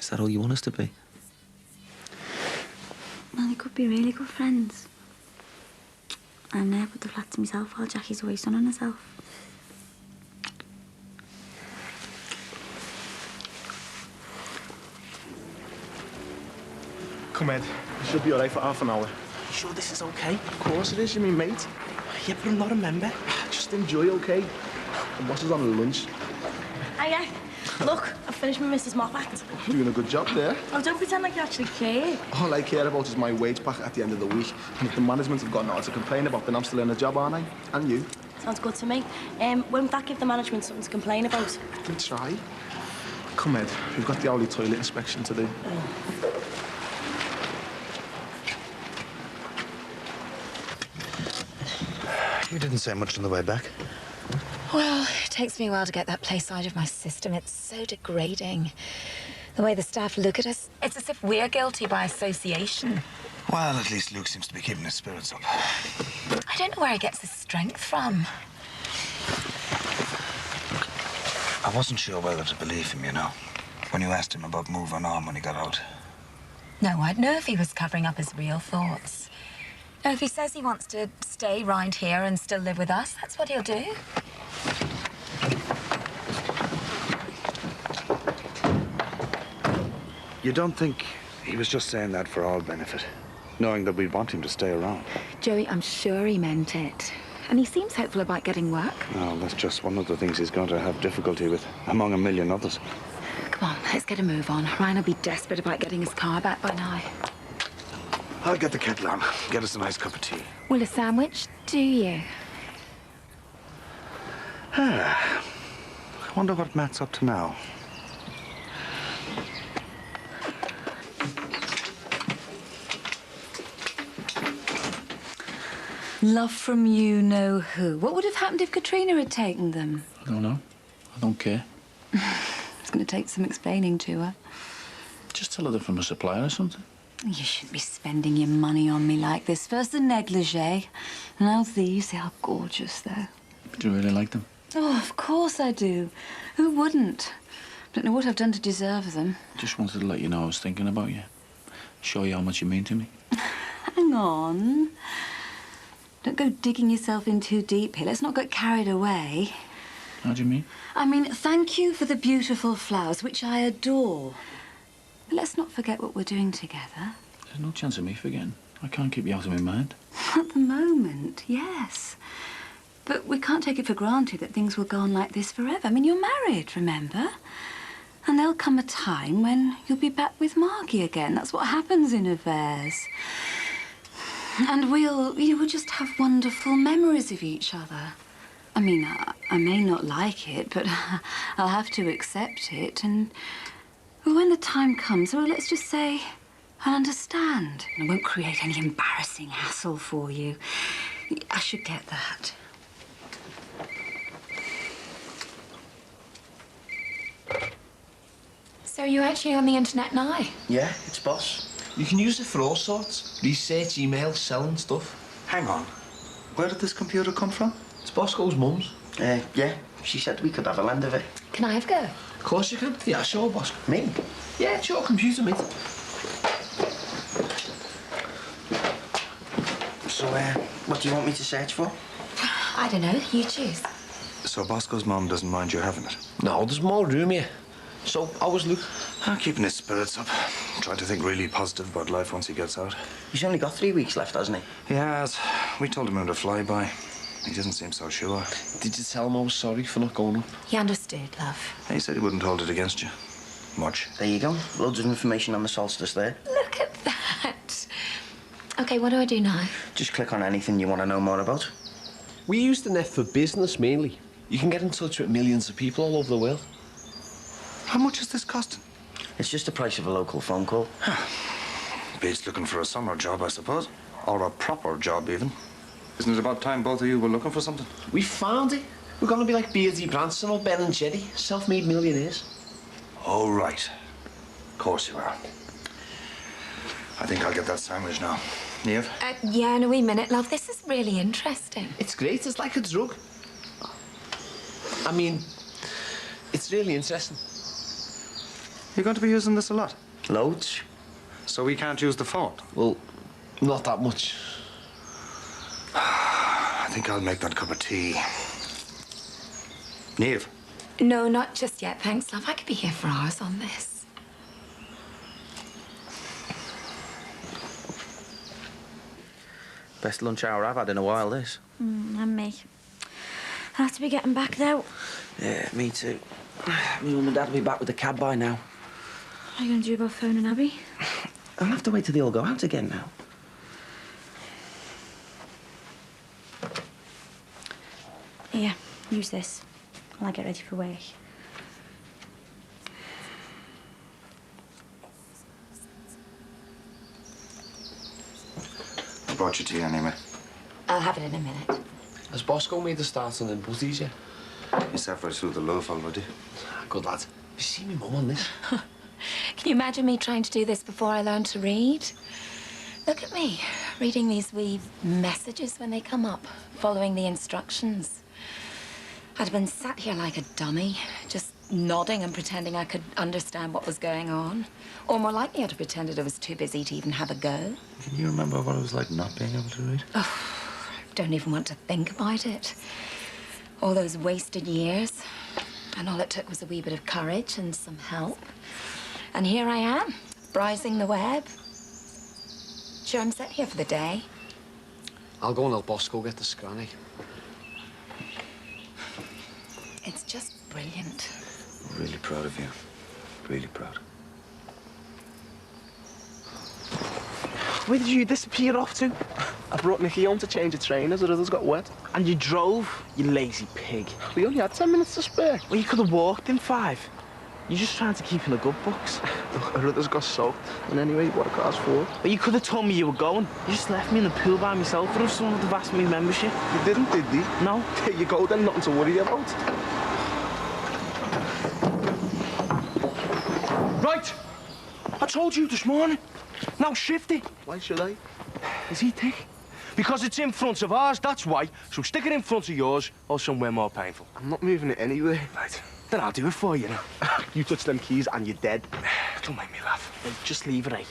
Is that all you want us to be? Well, we could be really good friends. I'm there with the flat to myself while Jackie's away sunning herself. Come, Ed. You should be all right for half an hour. You sure this is okay? Of course it is, you're my mate. Yeah, but I'm not a member. Just enjoy, okay? The boss is on a lunch. Hiya. Look, I've finished my Mrs. Mop act. Doing a good job there. Oh, don't pretend like you actually care. All I care about is my wage packet at the end of the week. And if the management have got nothing to complain about, then I'm still in a job, aren't I? And you? Sounds good to me. Won't that give the management something to complain about? I can try. Come, Ed. We've got the hourly toilet inspection to do. You didn't say much on the way back. Well, it takes me a while to get that place out of my system. It's so degrading. The way the staff look at us, it's as if we're guilty by association. Well, at least Luke seems to be keeping his spirits up. I don't know where he gets his strength from. I wasn't sure whether to believe him, you know, when you asked him about moving on when he got out. No, I'd know if he was covering up his real thoughts. No, if he says he wants to stay round here and still live with us, that's what he'll do. You don't think he was just saying that for our benefit, knowing that we'd want him to stay around? Joey, I'm sure he meant it. And he seems hopeful about getting work. No, that's just one of the things he's going to have difficulty with, among a million others. Come on, let's get a move on. Ryan will be desperate about getting his car back by now. I'll get the kettle on. Get us a nice cup of tea. Will a sandwich do you? I wonder what Matt's up to now. Love from you know who. What would have happened if Katrina had taken them? I don't know. I don't care. It's going to take some explaining to her. Just tell her they're from a supplier or something. You shouldn't be spending your money on me like this. First the negligee, now these. They are gorgeous, though. Do you really like them? Oh, of course I do. Who wouldn't? Don't know what I've done to deserve them. Just wanted to let you know I was thinking about you. Show you how much you mean to me. Hang on. Don't go digging yourself in too deep here. Let's not get carried away. How do you mean? I mean, thank you for the beautiful flowers, which I adore. But let's not forget what we're doing together. There's no chance of me forgetting. I can't keep you out of my mind. At the moment, yes. But we can't take it for granted that things will go on like this forever. I mean, you're married, remember? And there'll come a time when you'll be back with Margie again. That's what happens in affairs. And we'll just have wonderful memories of each other. I mean, I may not like it, but I'll have to accept it. And when the time comes, well, let's just say I'll understand. And I won't create any embarrassing hassle for you. I should get that. So you're actually on the internet now? Yeah, it's boss. You can use it for all sorts. Research, email, selling stuff. Hang on. Where did this computer come from? It's Bosco's mum's. Yeah, she said we could have a lend of it. Can I have a go? Of course you can. Yeah, sure, Bosco. Me? Yeah, it's your computer, mate. So, what do you want me to search for? I don't know. You choose. So Bosco's mum doesn't mind you having it? No, there's more room here. So, how was Luke? I'm keeping his spirits up. Trying to think really positive about life once he gets out. He's only got 3 weeks left, hasn't he? He has. We told him it would fly by. He doesn't seem so sure. Did you tell him I was sorry for not going up? He understood, love. He said he wouldn't hold it against you. Much. There you go. Loads of information on the solstice there. Look at that. OK, what do I do now? Just click on anything you want to know more about. We use the net for business, mainly. You can get in touch with millions of people all over the world. How much is this costing? It's just the price of a local phone call. Beats looking for a summer job, I suppose. Or a proper job, even. Isn't it about time both of you were looking for something? We found it. We're going to be like Beardsy Branson or Ben and Jerry, self-made millionaires. Oh, right. Of course you are. I think I'll get that sandwich now. Niamh? Yeah, in a wee minute, love. This is really interesting. It's great. It's like a drug. I mean, it's really interesting. You're going to be using this a lot? Loads. So we can't use the phone? Well, not that much. I think I'll make that cup of tea. Niamh? No, not just yet, thanks, love. I could be here for hours on this. Best lunch hour I've had in a while, this. And me. I'll have to be getting back, though. Yeah, me too. My mum and dad will be back with the cab by now. What are you going to do about phoning Abby? I'll have to wait till they all go out again now. Here, use this while I get ready for work. I brought you tea anyway. I'll have it in a minute. Has Bosco made the start on them butties yet? He's halfway through the loaf already. Good lad. You see me mum on this? Can you imagine me trying to do this before I learned to read? Look at me, reading these wee messages when they come up, following the instructions. I'd have been sat here like a dummy, just nodding and pretending I could understand what was going on. Or more likely, I'd have pretended I was too busy to even have a go. Can you remember what it was like not being able to read? Oh, I don't even want to think about it. All those wasted years. And all it took was a wee bit of courage and some help. And here I am, browsing the web. Sure, I'm set here for the day. I'll go and help Bosco get the scranny. It's just brilliant. Really proud of you. Really proud. Where did you disappear off to? I brought Nicky home to change the trainers, her others got wet. And you drove, you lazy pig. We only had 10 minutes to spare. Well, you could have walked in 5. You're just trying to keep in the good books. Her others got soaked. And anyway, what a car's for. But you could have told me you were going. You just left me in the pool by myself, or if someone would have asked me membership. You didn't, did you? No. There you go, then, nothing to worry about. Right! I told you this morning. Now shift it. Why should I? Is he thick? Because it's in front of ours, that's why. So stick it in front of yours, or somewhere more painful. I'm not moving it anywhere. Right. Then I'll do it for you now. You touch them keys and you're dead. Don't make me laugh. Hey, just leave it, eh?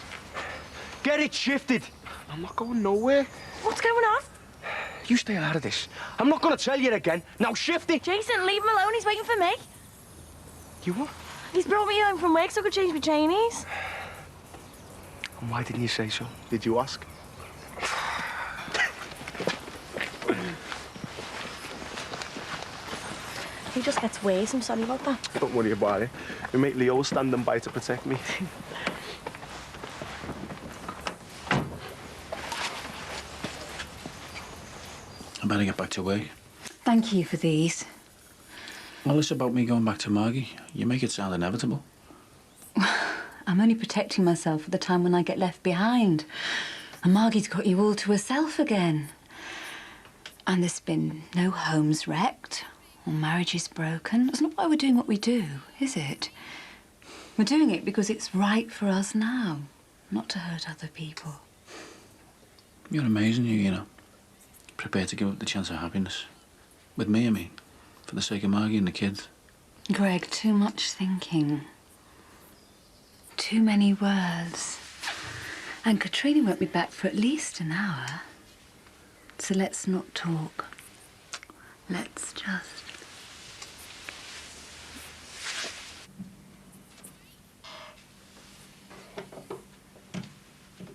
Get it shifted. I'm not going nowhere. What's going on? You stay out of this. I'm not going to tell you again. Now shift it. Jason, leave him alone. He's waiting for me. You what? He's brought me home from work so I could change my Chinese. And why didn't you say so? Did you ask? He just gets worse. I'm sorry about that. Don't worry about it. My mate Leo's standing by to protect me. I better get back to work. Thank you for these. Well, it's about me going back to Margie. You make it sound inevitable. I'm only protecting myself for the time when I get left behind. And Margie's got you all to herself again. And there's been no homes wrecked or marriages broken. That's not why we're doing what we do, is it? We're doing it because it's right for us now, not to hurt other people. You're amazing, you know. prepared to give up the chance of happiness. With me, I mean. For the sake of Margie and the kids. Greg, too much thinking. Too many words. And Katrina won't be back for at least an hour. So let's not talk. Let's just...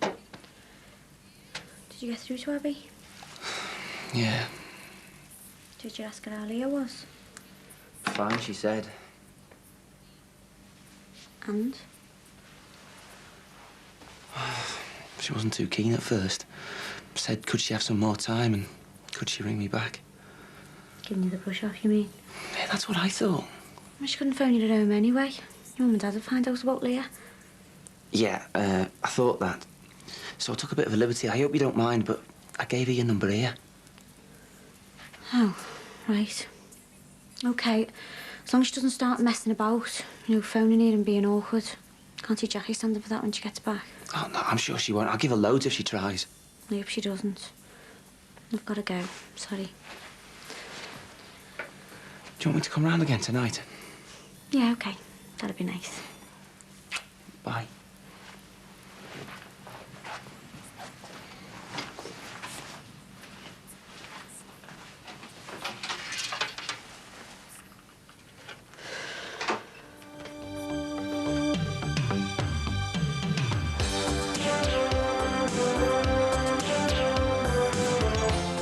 Did you get through to Abby? Yeah, Did you ask her how Leah was? fine, she said. And? She wasn't too keen at first. Said, could she have some more time and could she ring me back? Giving you the push off, you mean? Yeah, that's what I thought. Well, she couldn't phone you at home anyway. Your mum and dad would find out about Leah. Yeah, I thought that. So I took a bit of a liberty. I hope you don't mind, but I gave her your number here. Oh, right. OK. As long as she doesn't start messing about, you know, phoning here and being awkward. Can't see Jackie standing for that when she gets back. Oh, no, I'm sure she won't. I'll give her loads if she tries. I hope she doesn't. I've got to go. Sorry. Do you want me to come round again tonight? Yeah, OK. That'd be nice. Bye.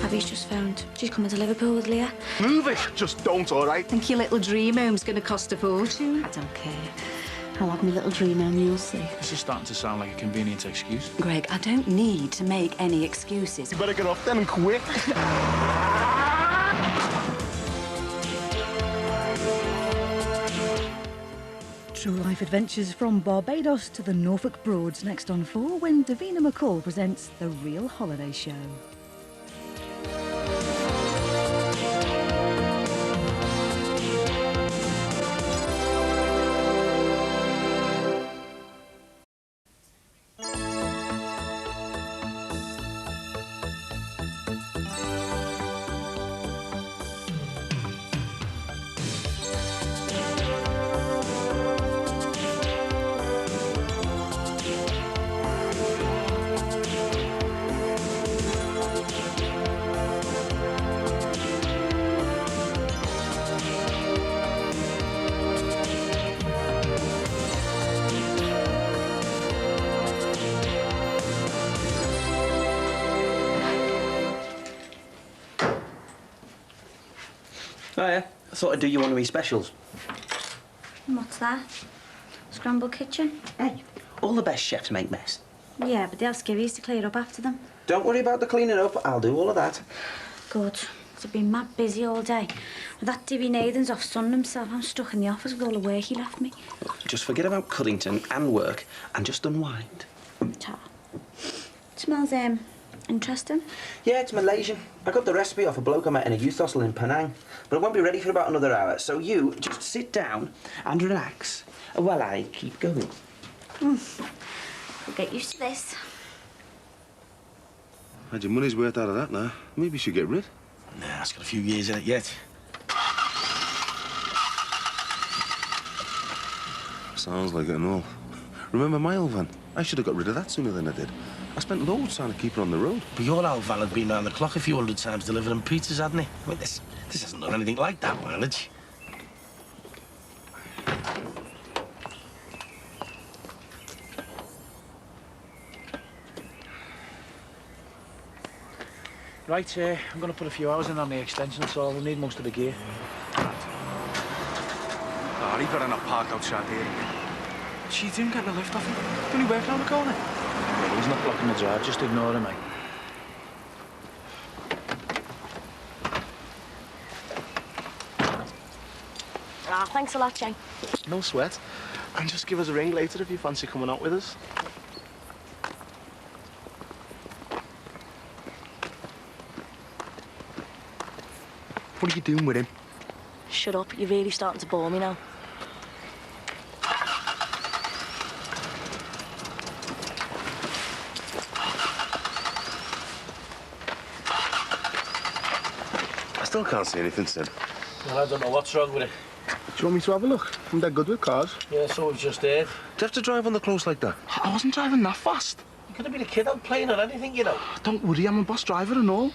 Abby's just phoned. She's coming to Liverpool with Leah. Move it! Just don't, all right? Think your little dream home's going to cost a fortune? I don't care. I'll have my little dream home, you'll see. This is starting to sound like a convenient excuse. Greg, I don't need to make any excuses. You better get off then and quick. True life adventures from Barbados to the Norfolk Broads next on 4 when Davina McCall presents The Real Holiday Show. Oh, yeah. I thought I'd do you one of these specials. And what's that? Scrambled kitchen? Hey, all the best chefs make mess. Yeah, but they have skivvies to clear up after them. Don't worry about the cleaning up. I'll do all of that. Good. I've been mad busy all day. With that divvy Nathan's off sunning himself, I'm stuck in the office with all the work he left me. Just forget about Cuddington and work and just unwind. Ta. Smells, interesting. Yeah, it's Malaysian. I got the recipe off a bloke I met in a youth hostel in Penang. But it won't be ready for about another hour. So you just sit down and relax while I keep going. We'll get used to this. Had your money's worth out of that now. Maybe you should get rid. Nah, it's got a few years in it yet. Sounds like it and all. Remember my old van? I should have got rid of that sooner than I did. I spent loads trying to keep it on the road. But your old van had been round the clock a few hundred times delivering pizzas, hadn't he? I mean, this hasn't done anything like that mileage. Right, I'm going to put a few hours in on the extension, so we'll need most of the gear. Oh, he better not park outside here. What's she doing getting a lift off him? Don't he work round the corner? Yeah, he's not blocking the drive, just ignore him, mate. Ah, thanks a lot, Jane. No sweat. And just give us a ring later if you fancy coming out with us. What are you doing with him? Shut up, you're really starting to bore me now. I still can't see anything, Sid. Well, I don't know what's wrong with it. Do you want me to have a look? I'm that good with cars. Yeah, so we've just heard. Do you have to drive on the close like that? I wasn't driving that fast. You could have been a kid out playing or anything, you know. Don't worry, I'm a boss driver and all.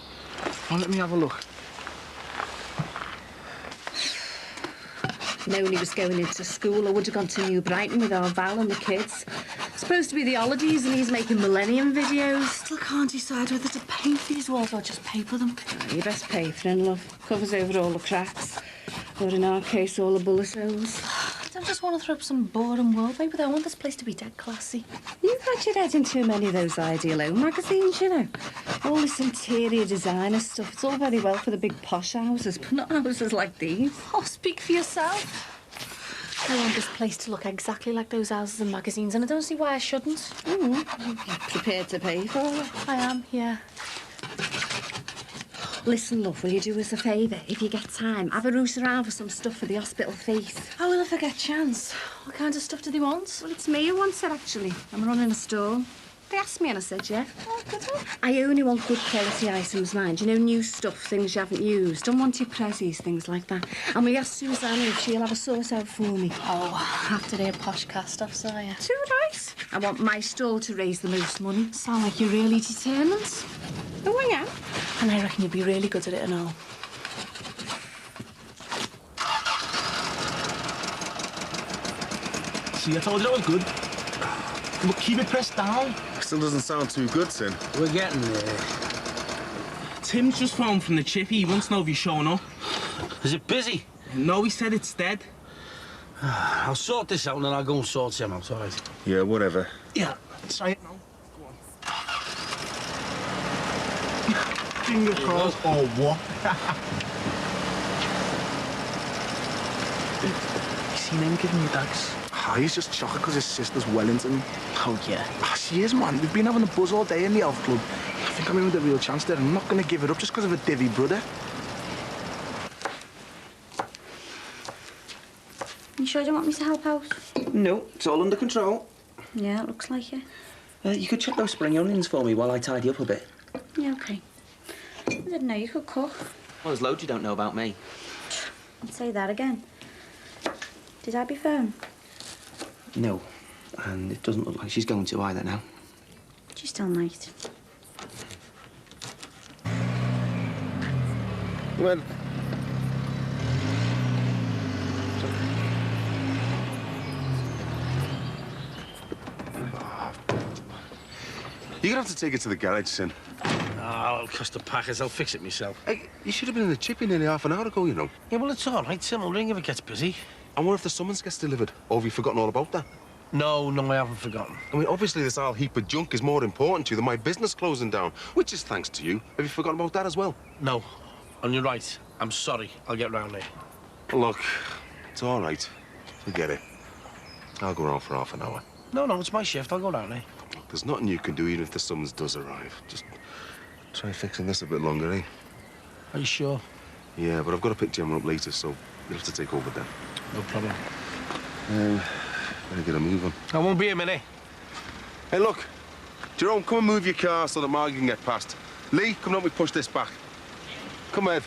Well, let me have a look. Known he was going into school, I would have gone to New Brighton with our Val and the kids. It's supposed to be the holidays and he's making Millennium videos. Still can't decide whether to paint these walls or just paper them. Oh, you best pay for it, love. Covers over all the cracks. Or in our case, all the bullet holes. I don't just want to throw up some boring wallpaper, though. I want this place to be dead classy. You've had your head in too many of those Ideal Home magazines, you know. All this interior designer stuff, it's all very well for the big posh houses, but not houses like these. Oh, speak for yourself. I want this place to look exactly like those houses and magazines, and I don't see why I shouldn't. You're prepared to pay for it? I am, yeah. Listen, love, will you do us a favour? If you get time, have a root around for some stuff for the hospital feast. I will if I get a chance. What kind of stuff do they want? Well, it's me who wants it, actually. I'm running a store. They asked me and I said, yeah. Oh, good one. I only want good quality items, mind. You know, new stuff, things you haven't used. Don't want your prezzies, things like that. And we asked Susanna if she'll have a sort out for me. Oh, after their posh cast-offs, are you? Too right. I want my stall to raise the most money. Sound like you're really determined. Oh, I am. And I reckon you'll be really good at it and all. See, I told you I was good. Look, keep it pressed down. Still doesn't sound too good, Sin. We're getting there. Tim's just phoned from the chippy. He wants to know if you're showing up. Is it busy? No, he said it's dead. I'll sort this out and then I'll go and sort him out, all right? Yeah, whatever. Yeah, try it now. Go on. Finger crossed or what? You seen him giving you dags? Ah, he's just shocked because his sister's Wellington. Oh, yeah? Ah, she is, man. We've been having a buzz all day in the elf club. I think I'm in with a real chance there. I'm not going to give it up just because of a divvy brother. You sure you don't want me to help out? No, it's all under control. Yeah, it looks like it. You could chop those spring onions for me while I tidy up a bit. Yeah, OK. I didn't know you could cook. Well, there's loads you don't know about me. I'd say that again. Did Abby phone? No, and it doesn't look like she's going to either now. She's still nice. Well... You're gonna have to take it to the garage, Sin. Oh, it'll cost the packers. I'll fix it myself. Hey, you should have been in the chippy nearly half an hour ago, you know. Yeah, well, it's all right. Tim will ring if it gets busy. And what if the summons gets delivered? Or have you forgotten all about that? No, I haven't forgotten. I mean, obviously this whole heap of junk is more important to you than my business closing down, which is thanks to you. Have you forgotten about that as well? No, and you're right. I'm sorry. I'll get round there. Well, look, it's all right. Forget it. I'll go around for half an hour. No, it's my shift. I'll go down there. There's nothing you can do even if the summons does arrive. Just try fixing this a bit longer, eh? Are you sure? Yeah, but I've got to pick Gemma up later, so you'll have to take over then. No problem. Better get her moving. I won't be a minute. Hey, look. Jerome, come and move your car so that Margie can get past. Lee, come on, we push this back. Come, Ed.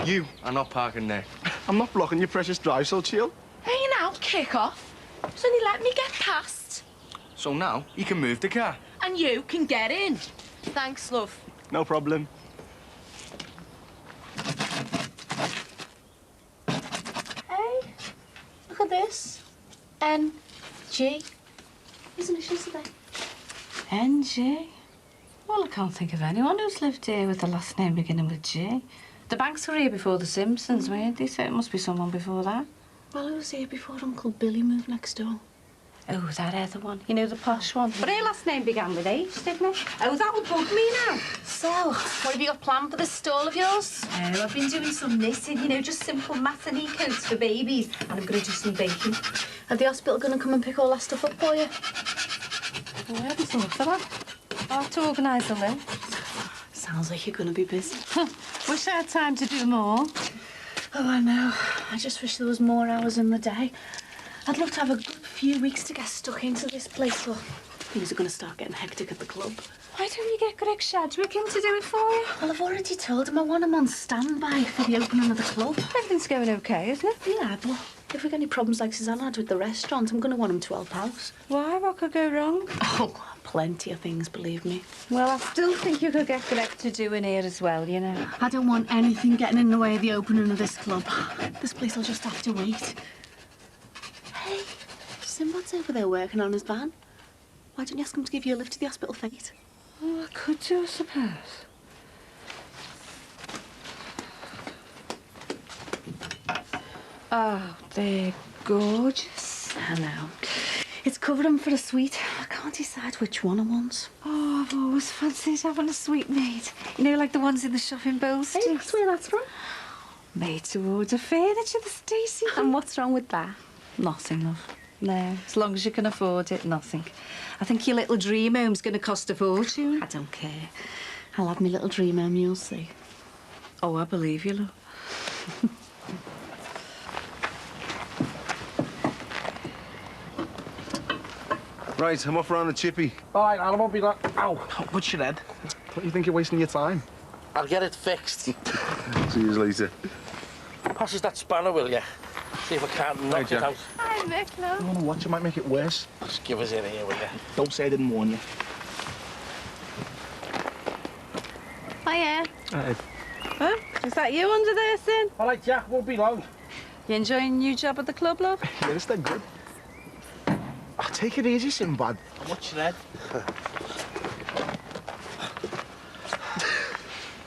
You are not parking there. I'm not blocking your precious drive, so chill. Hey, now, kick off. So they let me get past. So now you can move the car. And you can get in. Thanks, love. No problem. Hey, look at this. N-G. His initials today. N.G.? Well, I can't think of anyone who's lived here with the last name beginning with G. The Banks were here before the Simpsons, weren't they? So it must be someone before that. Well, who was here before Uncle Billy moved next door? Oh, that other one. You know, the posh one. But her last name began with H, didn't it? Oh, that would bug me now. So, what have you got planned for this stall of yours? Oh, I've been doing some knitting, you know, just simple matinee coats for babies. And I'm going to do some baking. Are the hospital going to come and pick all that stuff up for you? Well, I haven't thought of that. I'll have to organise a lift. Sounds like you're going to be busy. Wish I had time to do more. Oh, I know. I just wish there was more hours in the day. I'd love to have a good few weeks to get stuck into this place, but things are going to start getting hectic at the club. Why don't you get Greg Shadwick in to do it for you? Well, I've already told him I want him on standby for the opening of the club. Everything's going okay, isn't it? Yeah, but if we get any problems like Suzanne had with the restaurant, I'm going to want him to help out. Why? What could go wrong? Oh, plenty of things, believe me. Well, I still think you could get Greg to do in here as well, you know. I don't want anything getting in the way of the opening of this club. This place will just have to wait. Hey, Sinbad's over there working on his van. Why don't you ask him to give you a lift to the hospital fete? Oh, I could do, I suppose. Oh, they're gorgeous. I know. It's covered them for a sweet. I can't decide which one I want. Oh, I've always fancied having a sweetmeat. You know, like the ones in the shopping bowls. Hey, that's where that's from. Made to order furniture, the Stacey. And what's wrong with that? Nothing, love. No, as long as you can afford it, nothing. I think your little dream home's going to cost a fortune. I don't care. I'll have my little dream home, you'll see. Oh, I believe you, love. Right, I'm off around the chippy. All right, I won't be that. Ow, what's your head? What, you think you're wasting your time? I'll get it fixed. See you later. Pass us that spanner, will you? See if I can't knock it out. Hi, Mick, I don't want to watch, it might make it worse. Just give us in here, will you? Don't say I didn't warn you. Hiya. Hey. Huh? Is that you under there, Sin? All right, Jack, won't be long. You enjoying your new job at the club, love? Yeah, this thing good. Oh, take it easy, Sinbad. What's your head?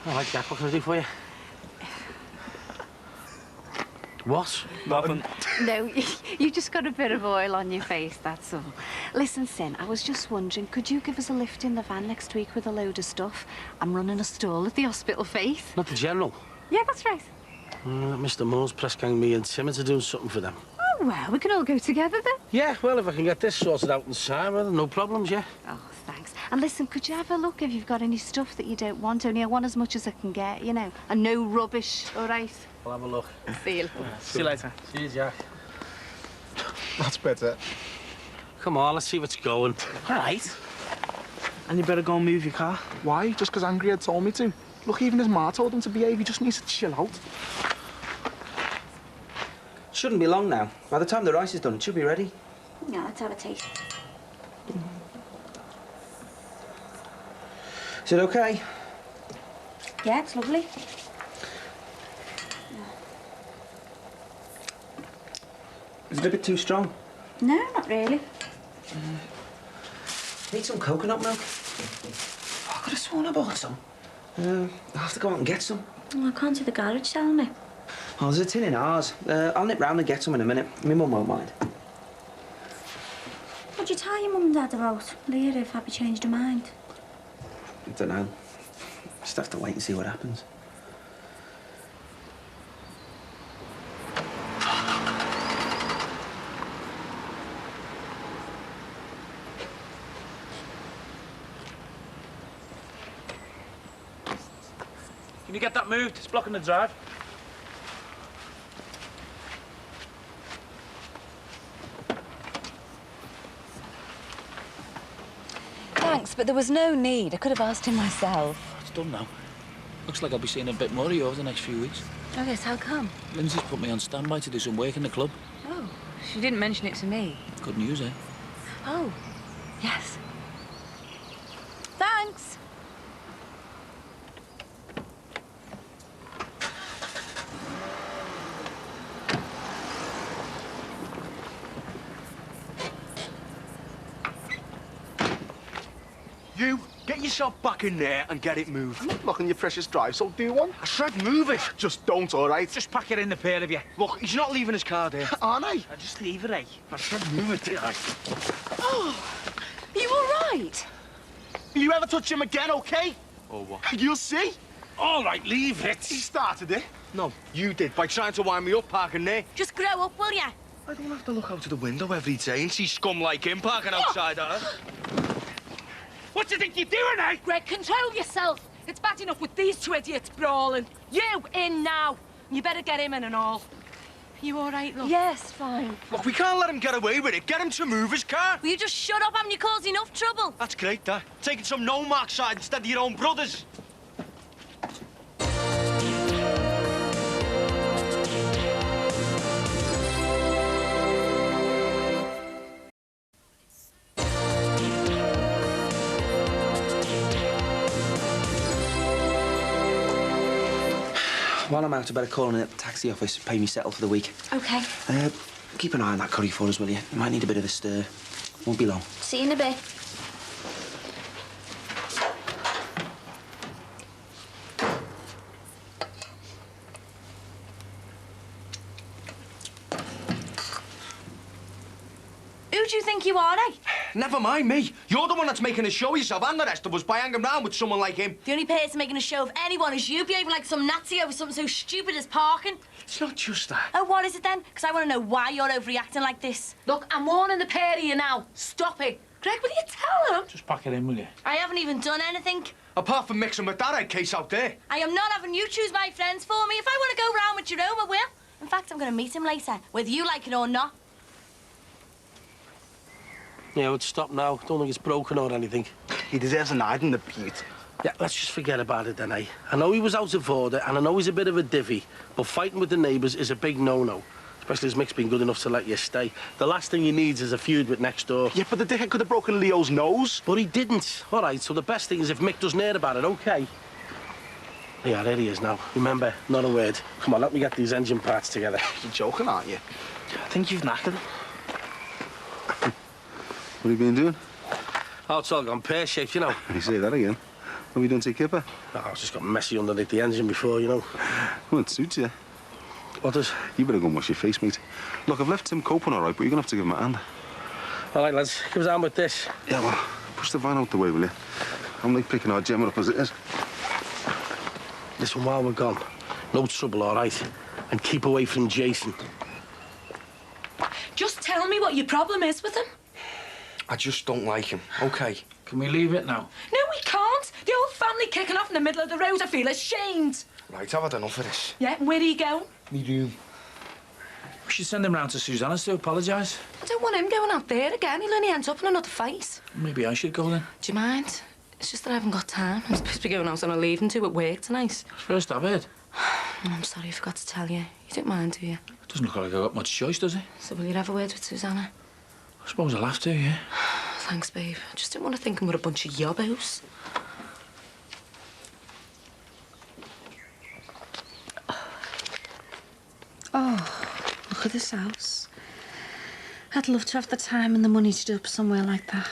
All right, Jack, what can I do for you? What? Nothing. No, you just got a bit of oil on your face, that's all. Listen, Sin, I was just wondering, could you give us a lift in the van next week with a load of stuff? I'm running a stall at the hospital faith. Not the general. Yeah, that's right. Mr. Moore's press gang me and Tim are doing something for them. Oh, well, we can all go together then. Yeah, well, if I can get this sorted out in time, well, no problems, yeah. Oh, thanks. And listen, could you have a look if you've got any stuff that you don't want? Only I want as much as I can get, you know, and no rubbish, all right? I'll have a look. See you. See you later. See you, Jack. That's better. Come on, let's see what's going. All right. And you better go and move your car. Why? Just because Angry had told me to. Look, even his ma told him to behave. He just needs to chill out. Shouldn't be long now. By the time the rice is done, it should be ready. Yeah, let's have a taste. Is it okay? Yeah, it's lovely. Is it a bit too strong? No, not really. Need some coconut milk? I could have sworn I bought some. I'll have to go out and get some. Oh, I can't see the garage selling it. Oh, there's a tin in ours. I'll nip round and get some in a minute. My mum won't mind. What'd you tell your mum and dad about? Leah, if Abby changed her mind. I don't know. Just have to wait and see what happens. Can you get that moved? It's blocking the drive. Thanks, but there was no need. I could have asked him myself. It's done now. Looks like I'll be seeing a bit more of you over the next few weeks. Oh, yes, how come? Lindsay's put me on standby to do some work in the club. Oh, she didn't mention it to me. Good news, eh? Oh, yes. Thanks. You Get yourself back in there and get it moved. I'm not blocking your precious drive, so do one. I said move it. Just don't, all right? Just pack it in, the pair of you. Look, he's not leaving his car there. Aren't I? Just leave it, eh? I said move it, didn't I? Oh, are you all right? You ever touch him again, okay? Or what? You'll see. All right, leave it. He started it. No, you did, by trying to wind me up parking there. Just grow up, will ya? I don't have to look out of the window every day and see scum like him parking outside us. What do you think you're doing, eh? Greg, control yourself. It's bad enough with these two idiots brawling. You in now. You better get him in and all. Are you all right, love? Yes, fine. Look, we can't let him get away with it. Get him to move his car. Will you just shut up? Haven't you caused enough trouble? That's great, that. Taking some no-mark side instead of your own brothers. While I'm out, I better call in at the taxi office, pay me settle for the week. Okay. Keep an eye on that curry for us, will you? You might need a bit of a stir. Won't be long. See you in a bit. Who do you think you are, eh? Never mind me. You're the one that's making a show of yourself and the rest of us by hanging around with someone like him. The only person making a show of anyone is you behaving like some Nazi over something so stupid as parking. It's not just that. Oh, what is it then? Because I want to know why you're overreacting like this. Look, I'm warning the pair of you now. Stop it. Greg, will you tell him? Just pack it in, will you? I haven't even done anything. Apart from mixing with that head case out there. I am not having you choose my friends for me. If I want to go round with Jerome, I will. In fact, I'm going to meet him later, whether you like it or not. Yeah, well, stop now. Don't think it's broken or anything. He deserves an hide in the beat. Yeah, let's just forget about it then, eh? I know he was out of order, and I know he's a bit of a divvy, but fighting with the neighbours is a big no-no. Especially as Mick's been good enough to let you stay. The last thing he needs is a feud with next door. Yeah, but the dickhead could have broken Leo's nose. But he didn't. All right, so the best thing is if Mick doesn't hear about it, OK? Yeah, there he is now. Remember, not a word. Come on, let me get these engine parts together. You're joking, aren't you? I think you've knackered him. What have you been doing? Oh, it's all gone pear-shaped, you know. You say that again. What have you done to your kipper? Oh, it's just got messy underneath the engine before, you know. Well, it suits you. What does? You better go and wash your face, mate. Look, I've left Tim coping all right, but you're going to have to give him a hand. All right, lads, give us a hand with this. Yeah, well, push the van out the way, will you? I'm like picking our Gemma up as it is. Listen, while we're gone, no trouble, all right? And keep away from Jason. Just tell me what your problem is with him. I just don't like him, OK? Can we leave it now? No, we can't. The whole family kicking off in the middle of the road. I feel ashamed. Right, I've had enough of this. Yeah, where are you going? Me room. We should send him round to Susanna's to apologise. I don't want him going out there again. He'll only end up in another fight. Maybe I should go then. Do you mind? It's just that I haven't got time. I'm supposed to be going out on a leaving to at work tonight. First I've heard. I'm sorry I forgot to tell you. You don't mind, do you? It doesn't look like I've got much choice, does it? So will you have a word with Susanna? I suppose I'll have to, yeah. Thanks, babe. I just didn't want to think I'm with a bunch of yobbos. Oh, look at this house. I'd love to have the time and the money to do up somewhere like that.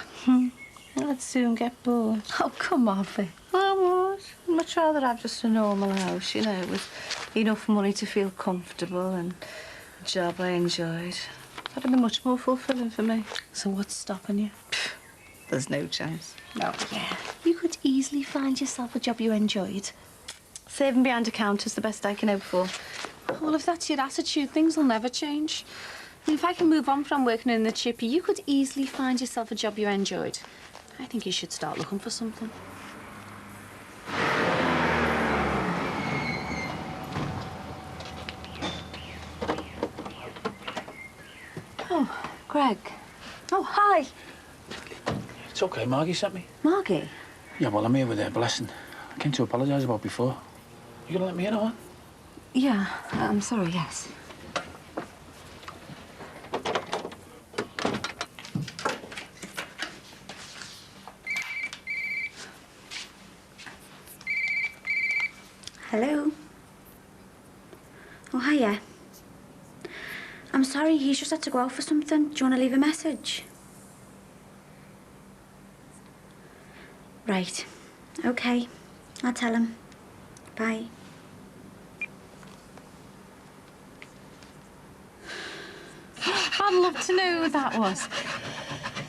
I'd soon get bored. Oh, come on, Vic. I would. I'd much rather have just a normal house, you know, with enough money to feel comfortable and a job I enjoyed. That'd be much more fulfilling for me. So what's stopping you? There's no chance. No. Yeah, you could easily find yourself a job you enjoyed. Saving behind a counter's the best I can hope for. Well, if that's your attitude, things will never change. And if I can move on from working in the chippy, you could easily find yourself a job you enjoyed. I think you should start looking for something. Oh, Greg. Oh, hi. It's OK, Margie sent me. Margie? Yeah, well, I'm here with her blessing. I came to apologise about before. You gonna let me in or what? Yeah, I'm sorry, yes. Hello? Oh, hiya. I'm sorry, he's just had to go out for something. Do you want to leave a message? Right. OK. I'll tell him. Bye. I'd love to know who that was.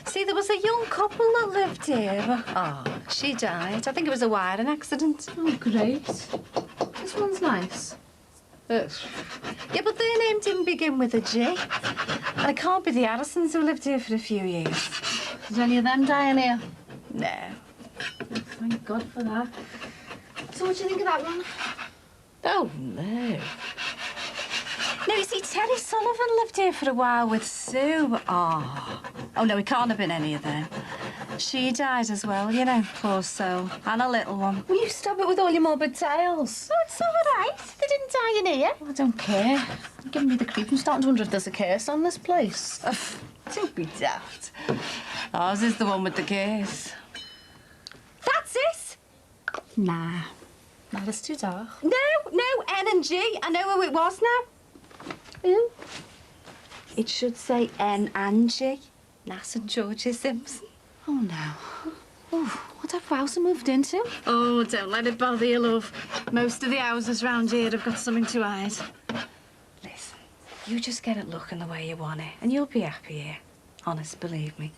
See, there was a young couple that lived here, but... Oh, she died. I think it was a wiring accident. Oh, great. This one's nice. Yeah, but their name didn't begin with a G. And it can't be the Addisons who lived here for a few years. Did any of them die in here? No. Thank God for that. So what do you think of that one? Oh, no. No, you see, Terry Sullivan lived here for a while with Sue. Oh, no, it can't have been any of them. She died as well, you know, poor soul. And a little one. Will you stop it with all your morbid tales? Oh, it's all right. They didn't die in here. I don't care. You're giving me the creep. I'm starting to wonder if there's a curse on this place. Don't be daft. Ours is the one with the curse. That's it? Nah. Nah, that's too dark. No, N and G. I know who it was now. Who? It should say N and G. Nass and Georgie Simpson. Oh, no. Oh, what have house I moved into? Oh, don't let it bother you, love. Most of the houses round here have got something to hide. Listen, you just get it looking the way you want it, and you'll be happy here. Honest, believe me.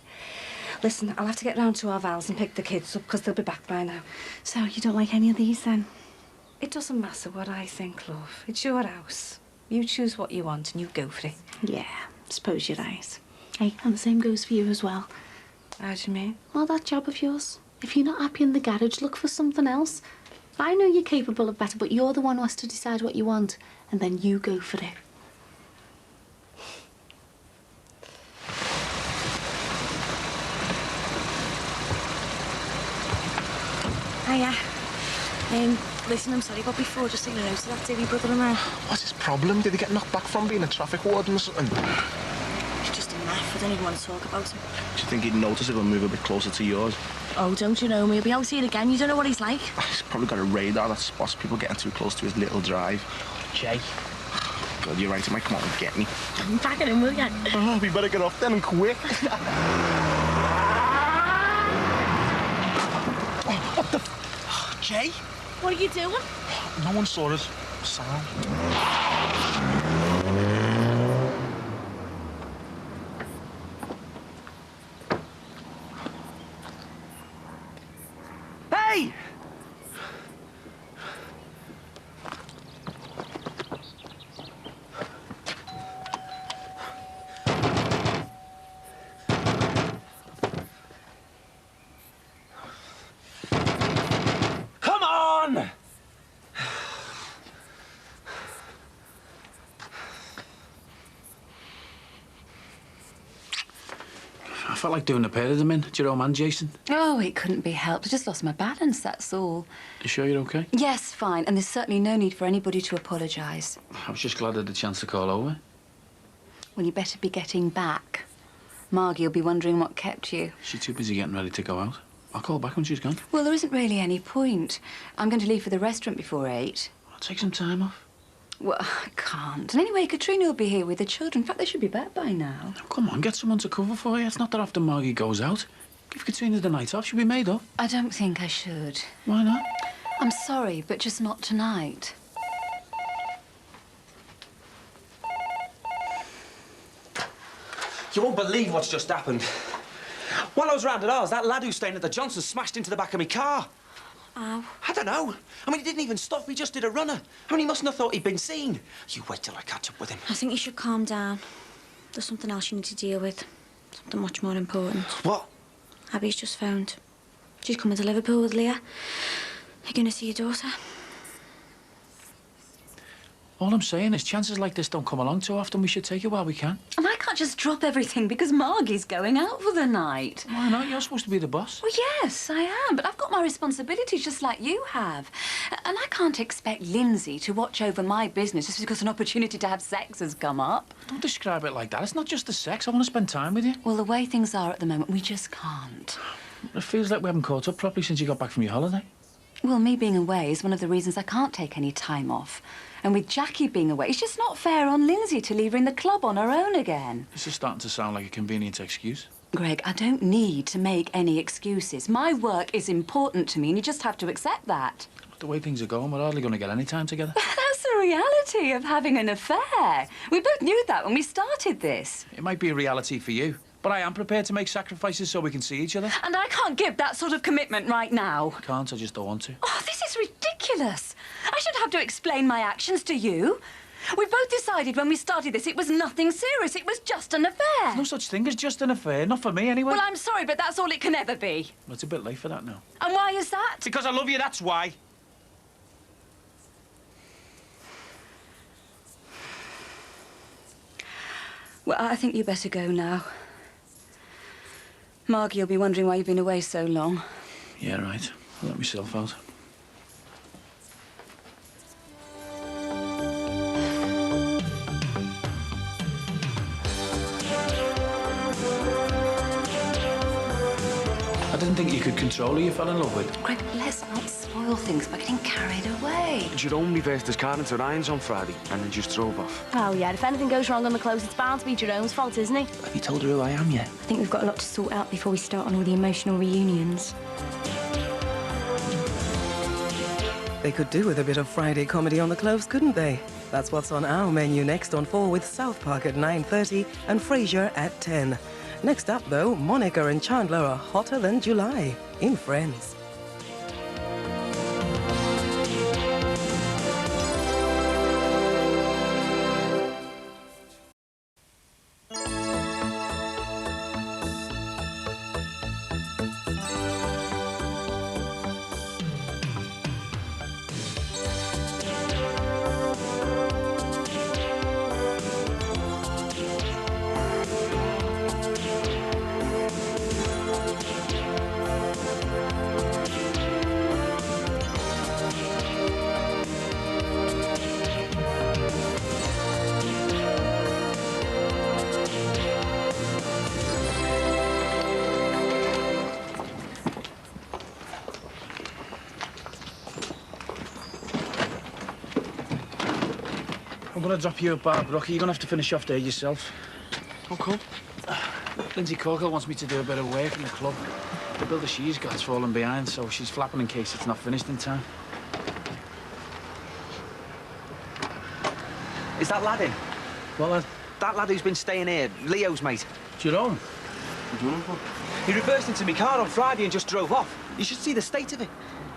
Listen, I'll have to get round to our Vals and pick the kids up, because they'll be back by now. So, you don't like any of these, then? It doesn't matter what I think, love. It's your house. You choose what you want, and you go for it. Yeah, suppose you're right. Hey, and the same goes for you as well. How do you mean? Well, that job of yours. If you're not happy in the garage, look for something else. I know you're capable of better, but you're the one who has to decide what you want, and then you go for it. Hiya. Listen, I'm sorry, but before, just saying hello to that Davy brother of mine. What's his problem? Did he get knocked back from being a traffic warden or something? He's just a naff. I don't even want to talk about him. Do you think he'd notice if I move a bit closer to yours? Oh, don't you know me? He'll be out here again. You don't know what he's like. He's probably got a radar that spots people getting too close to his little drive. Jay. God, you're right. He might come out and get me. I'm packing him, will you? Oh, we better get off then and quick. Oh, what the... Jay? What are you doing? No one saw us. Sound. Hey! Come on! I felt like doing a pair of them in, Jerome and Jason. Oh, it couldn't be helped. I just lost my balance, that's all. You sure you're okay? Yes, fine. And there's certainly no need for anybody to apologise. I was just glad I had the chance to call over. Well, you better be getting back. Margie will be wondering what kept you. She's too busy getting ready to go out. I'll call back when she's gone. Well, there isn't really any point. I'm going to leave for the restaurant before 8. I'll take some time off. Well, I can't. And anyway, Katrina will be here with the children. In fact, they should be back by now. Oh, come on, get someone to cover for you. It's not that often Margie goes out. Give Katrina the night off. She'll be made up. I don't think I should. Why not? I'm sorry, but just not tonight. You won't believe what's just happened. While I was round at ours, that lad who's staying at the Johnsons smashed into the back of my car. Ow. I don't know. I mean, he didn't even stop. He just did a runner. I mean, he mustn't have thought he'd been seen. You wait till I catch up with him. I think you should calm down. There's something else you need to deal with. Something much more important. What? Abby's just phoned. She's coming to Liverpool with Leah. You're going to see your daughter. All I'm saying is chances like this don't come along too often. We should take it while we can. And I can't just drop everything because Margie's going out for the night. Why not? You're supposed to be the boss. Well, yes, I am, but I've got my responsibilities just like you have. And I can't expect Lindsay to watch over my business just because an opportunity to have sex has come up. Don't describe it like that. It's not just the sex. I want to spend time with you. Well, the way things are at the moment, we just can't. It feels like we haven't caught up properly since you got back from your holiday. Well, me being away is one of the reasons I can't take any time off. And with Jackie being away, it's just not fair on Lindsay to leave her in the club on her own again. This is starting to sound like a convenient excuse. Greg, I don't need to make any excuses. My work is important to me, and you just have to accept that. The way things are going, we're hardly going to get any time together. That's the reality of having an affair. We both knew that when we started this. It might be a reality for you, but I am prepared to make sacrifices so we can see each other. And I can't give that sort of commitment right now. Can't, I just don't want to. Oh, this is ridiculous. I shouldn't have to explain my actions to you. We both decided when we started this it was nothing serious. It was just an affair. There's no such thing as just an affair. Not for me, anyway. Well, I'm sorry, but that's all it can ever be. Well, it's a bit late for that now. And why is that? Because I love you, that's why. Well, I think you better go now. Margie will be wondering why you've been away so long. Yeah, right. I'll let myself out. I didn't think you could control who you fell in love with. Greg, let's not spoil things by getting carried away. Jerome reversed his car into Ryan's on Friday and then just drove off. Oh, yeah, if anything goes wrong on the close, it's bound to be Jerome's fault, isn't it? Have you told her who I am yet? I think we've got a lot to sort out before we start on all the emotional reunions. They could do with a bit of Friday comedy on the close, couldn't they? That's what's on our menu next on 4 with South Park at 9:30 and Frasier at 10. Next up, though, Monica and Chandler are hotter than July in Friends. I'm going to drop you at Bar Brook. You're going to have to finish off there yourself. How come? Lindsay Corkle wants me to do a bit of work in the club. The builder she's got's fallen behind, so she's flapping in case it's not finished in time. Is that lad in? What lad? That lad who's been staying here, Leo's mate. Jerome? He reversed into my car on Friday and just drove off. You should see the state of it.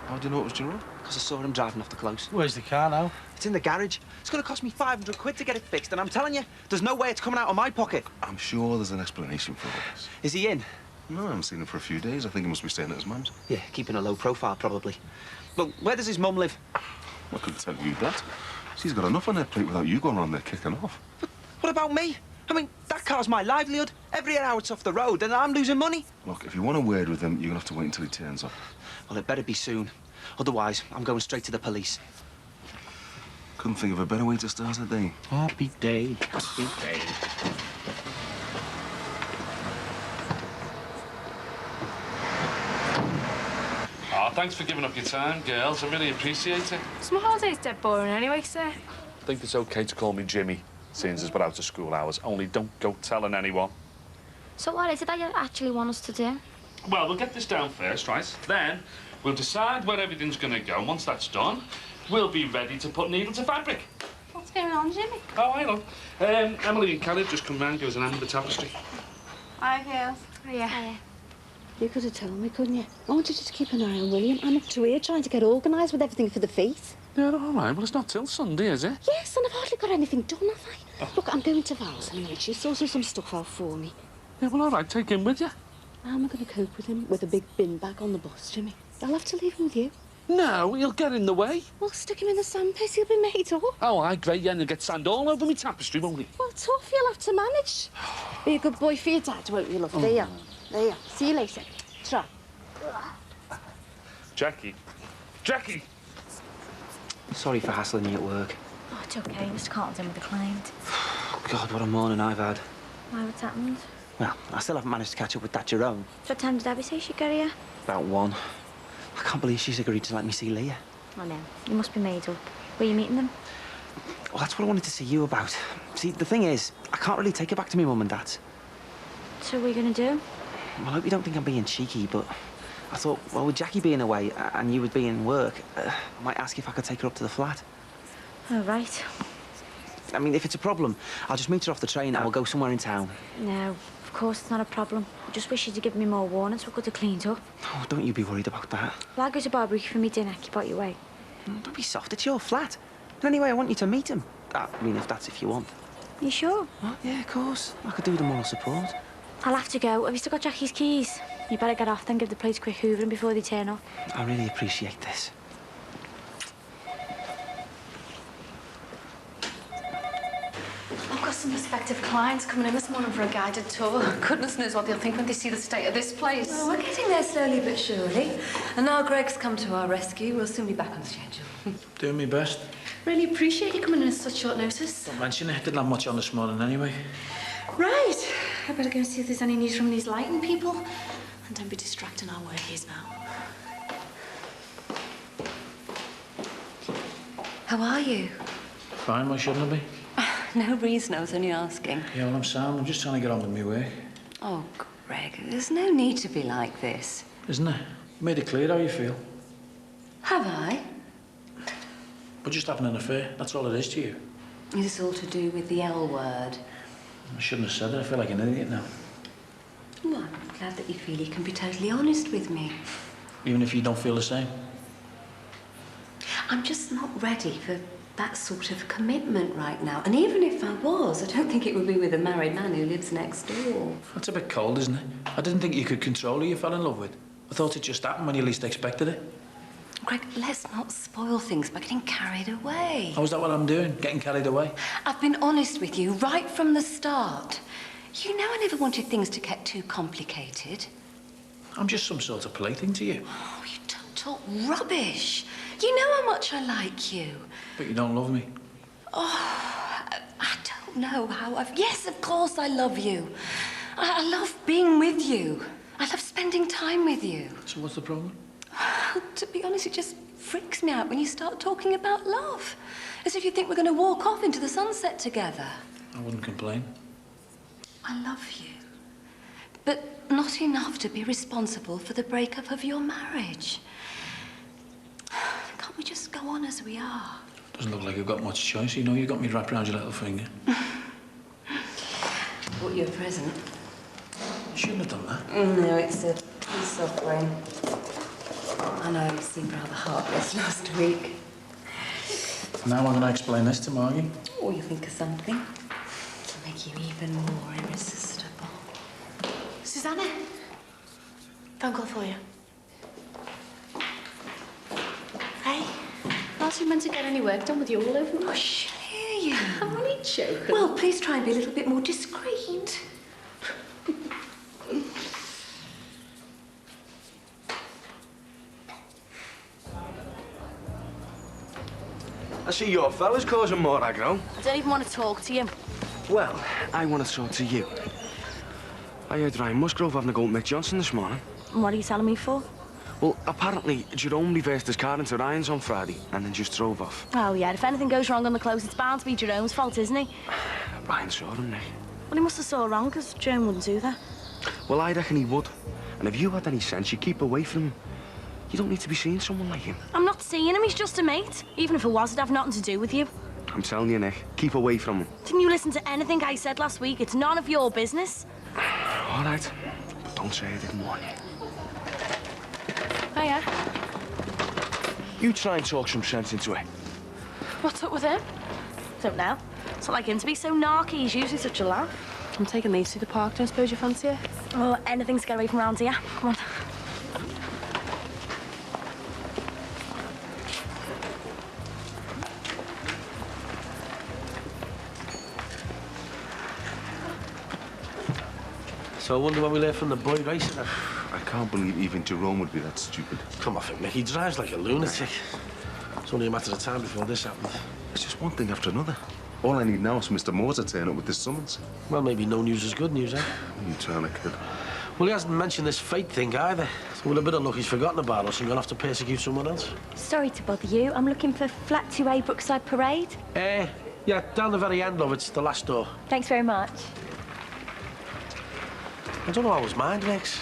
How do you know it was Jerome? Because I saw him driving off the close. Where's the car now? It's in the garage. It's going to cost me 500 quid to get it fixed, and I'm telling you, there's no way it's coming out of my pocket. I'm sure there's an explanation for this. Is he in? No, I haven't seen him for a few days. I think he must be staying at his mum's. Yeah, keeping a low profile, probably. Well, where does his mum live? I couldn't tell you that. She's got enough on her plate without you going around there kicking off. But what about me? I mean, that car's my livelihood. Every hour it's off the road, and I'm losing money. Look, if you want a word with him, you're going to have to wait until he turns up. Well, it better be soon. Otherwise, I'm going straight to the police. Couldn't think of a better way to start a day. Happy day. Happy day. Oh, thanks for giving up your time, girls. I really appreciate it. Summer holiday's dead boring anyway, sir. I think it's okay to call me Jimmy, seeing as we're out of school hours. Only don't go telling anyone. So what is it that you actually want us to do? Well, we'll get this down first, right? Then we'll decide where everything's going to go. And once that's done, we'll be ready to put needle to fabric. What's going on, Jimmy? Oh, I know. Emily and Caleb just come round, give us an hand with the tapestry. Hi, girls. Hiya. You could have told me, couldn't you? I wanted you to keep an eye on William. I'm up to here trying to get organised with everything for the feast. Yeah, all right. Well, it's not till Sunday, is it? Yes, and I've hardly got anything done, have I? Oh. Look, I'm going to Val's anyway. She's sorting some stuff out for me. Yeah, well, all right. Take him with you. How am I going to cope with him with a big bin bag on the bus, Jimmy? I'll have to leave him with you. No, he'll get in the way. Well, stick him in the sandpit, he'll be made up. Oh, aye, great. Yeah, and he'll get sand all over me tapestry, won't he? Well, tough, you'll have to manage. Be a good boy for your dad, won't you, love? There you are. There you are. See you later. Try. Jackie. Jackie! Sorry for hassling you at work. Oh, it's okay. Mr. Carlton declined. God, what a morning I've had. Why, what's happened? Well, I still haven't managed to catch up with that Jerome. So what time did Abby say she'd get here? About 1. I can't believe she's agreed to let me see Leah. Oh, no. You must be made up. Were you meeting them? Well, that's what I wanted to see you about. See, the thing is, I can't really take her back to me mum and dad's. So what are you going to do? Well, I hope you don't think I'm being cheeky, but I thought, well, with Jackie being away and you would be in work, I might ask if I could take her up to the flat. Oh, right. I mean, if it's a problem, I'll just meet her off the train and we'll go somewhere in town. No, of course it's not a problem. I just wish you'd have given me more warning so I could have cleaned up. Oh, don't you be worried about that. Well, I'll go to barbecue for me dinner. Keep out your way. Don't be soft, it's your flat. But anyway, I want you to meet him. I mean, if you want. You sure? What? Yeah, of course. I could do with the moral support. I'll have to go. Have you still got Jackie's keys? You better get off then, give the place a quick hoovering before they turn up. I really appreciate this. I've got some prospective clients coming in this morning for a guided tour. Goodness knows what they'll think when they see the state of this place. Well, we're getting there slowly but surely. And now Greg's come to our rescue, we'll soon be back on schedule. Doing my best. Really appreciate you coming in at such short notice. Don't mention it. Didn't have much on this morning anyway. Right. I better go and see if there's any news from these lighting people. And don't be distracting our workies now. How are you? Fine, why shouldn't I be? No reason, I was only asking. Yeah, well, I'm sound. I'm just trying to get on with my work. Oh, Greg, there's no need to be like this. Isn't it? You made it clear how you feel. Have I? But just having an affair, that's all it is to you. Is this all to do with the L word? I shouldn't have said it. I feel like an idiot now. Well, I'm glad that you feel you can be totally honest with me. Even if you don't feel the same. I'm just not ready for that sort of commitment right now. And even if I was, I don't think it would be with a married man who lives next door. That's a bit cold, isn't it? I didn't think you could control who you fell in love with. I thought it just happened when you least expected it. Greg, let's not spoil things by getting carried away. Oh, is that what I'm doing? Getting carried away? I've been honest with you right from the start. You know I never wanted things to get too complicated. I'm just some sort of plaything to you. Oh, you don't talk rubbish. You know how much I like you. But you don't love me. Oh, I don't know how I've... Yes, of course I love you. I love being with you. I love spending time with you. So what's the problem? To be honest, it just freaks me out when you start talking about love. As if you think we're going to walk off into the sunset together. I wouldn't complain. I love you. But not enough to be responsible for the breakup of your marriage. Can't we just go on as we are? Doesn't look like you've got much choice. You know, you got me wrapped around your little finger. Bought you a present. You shouldn't have done that. No, it's a peace offering. I know you seemed rather heartless last week. Now I'm going to explain this to Margie. Or you think of something to make you even more irresistible. Susanna, phone call for you. Hey, aren't you meant to get any work done with you all over? Oh, she'll hear you. I'm only joking. Well, please try and be a little bit more discreet. I see your fella's causing more aggro. I don't even want to talk to you. Well, I want to talk to you. I heard Ryan Musgrove having a go at Mick Johnson this morning. And what are you telling me for? Well, apparently, Jerome reversed his car into Ryan's on Friday and then just drove off. Oh, yeah, if anything goes wrong on the close, it's bound to be Jerome's fault, isn't he? Ryan saw him, Nick. Well, he must have saw wrong, because Jerome wouldn't do that. Well, I reckon he would. And if you had any sense, you'd keep away from him. You don't need to be seeing someone like him. I'm not seeing him, he's just a mate. Even if it was, it'd have nothing to do with you. I'm telling you, Nick, keep away from him. Didn't you listen to anything I said last week? It's none of your business. All right, but don't say I didn't warn you. Hiya. You try and talk some sense into it. What's up with him? Don't know. It's not like him to be so narky. He's usually such a laugh. I'm taking these to the park. Don't suppose you fancy it? Oh, anything to get away from around here. Come on. So I wonder when we left from the boy racing. I can't believe even Jerome would be that stupid. Come off it, Mick. He drives like a lunatic. It's only a matter of time before this happens. It's just one thing after another. All I need now is Mr. Moore to turn up with this summons. Well, maybe no news is good news, eh? What are you trying to kid? Well, he hasn't mentioned this fate thing either. So with a bit of luck, he's forgotten about us and gone off to persecute someone else. Sorry to bother you. I'm looking for flat 2A Brookside Parade. Yeah, down the very end of it's the last door. Thanks very much. I don't know how his mind works.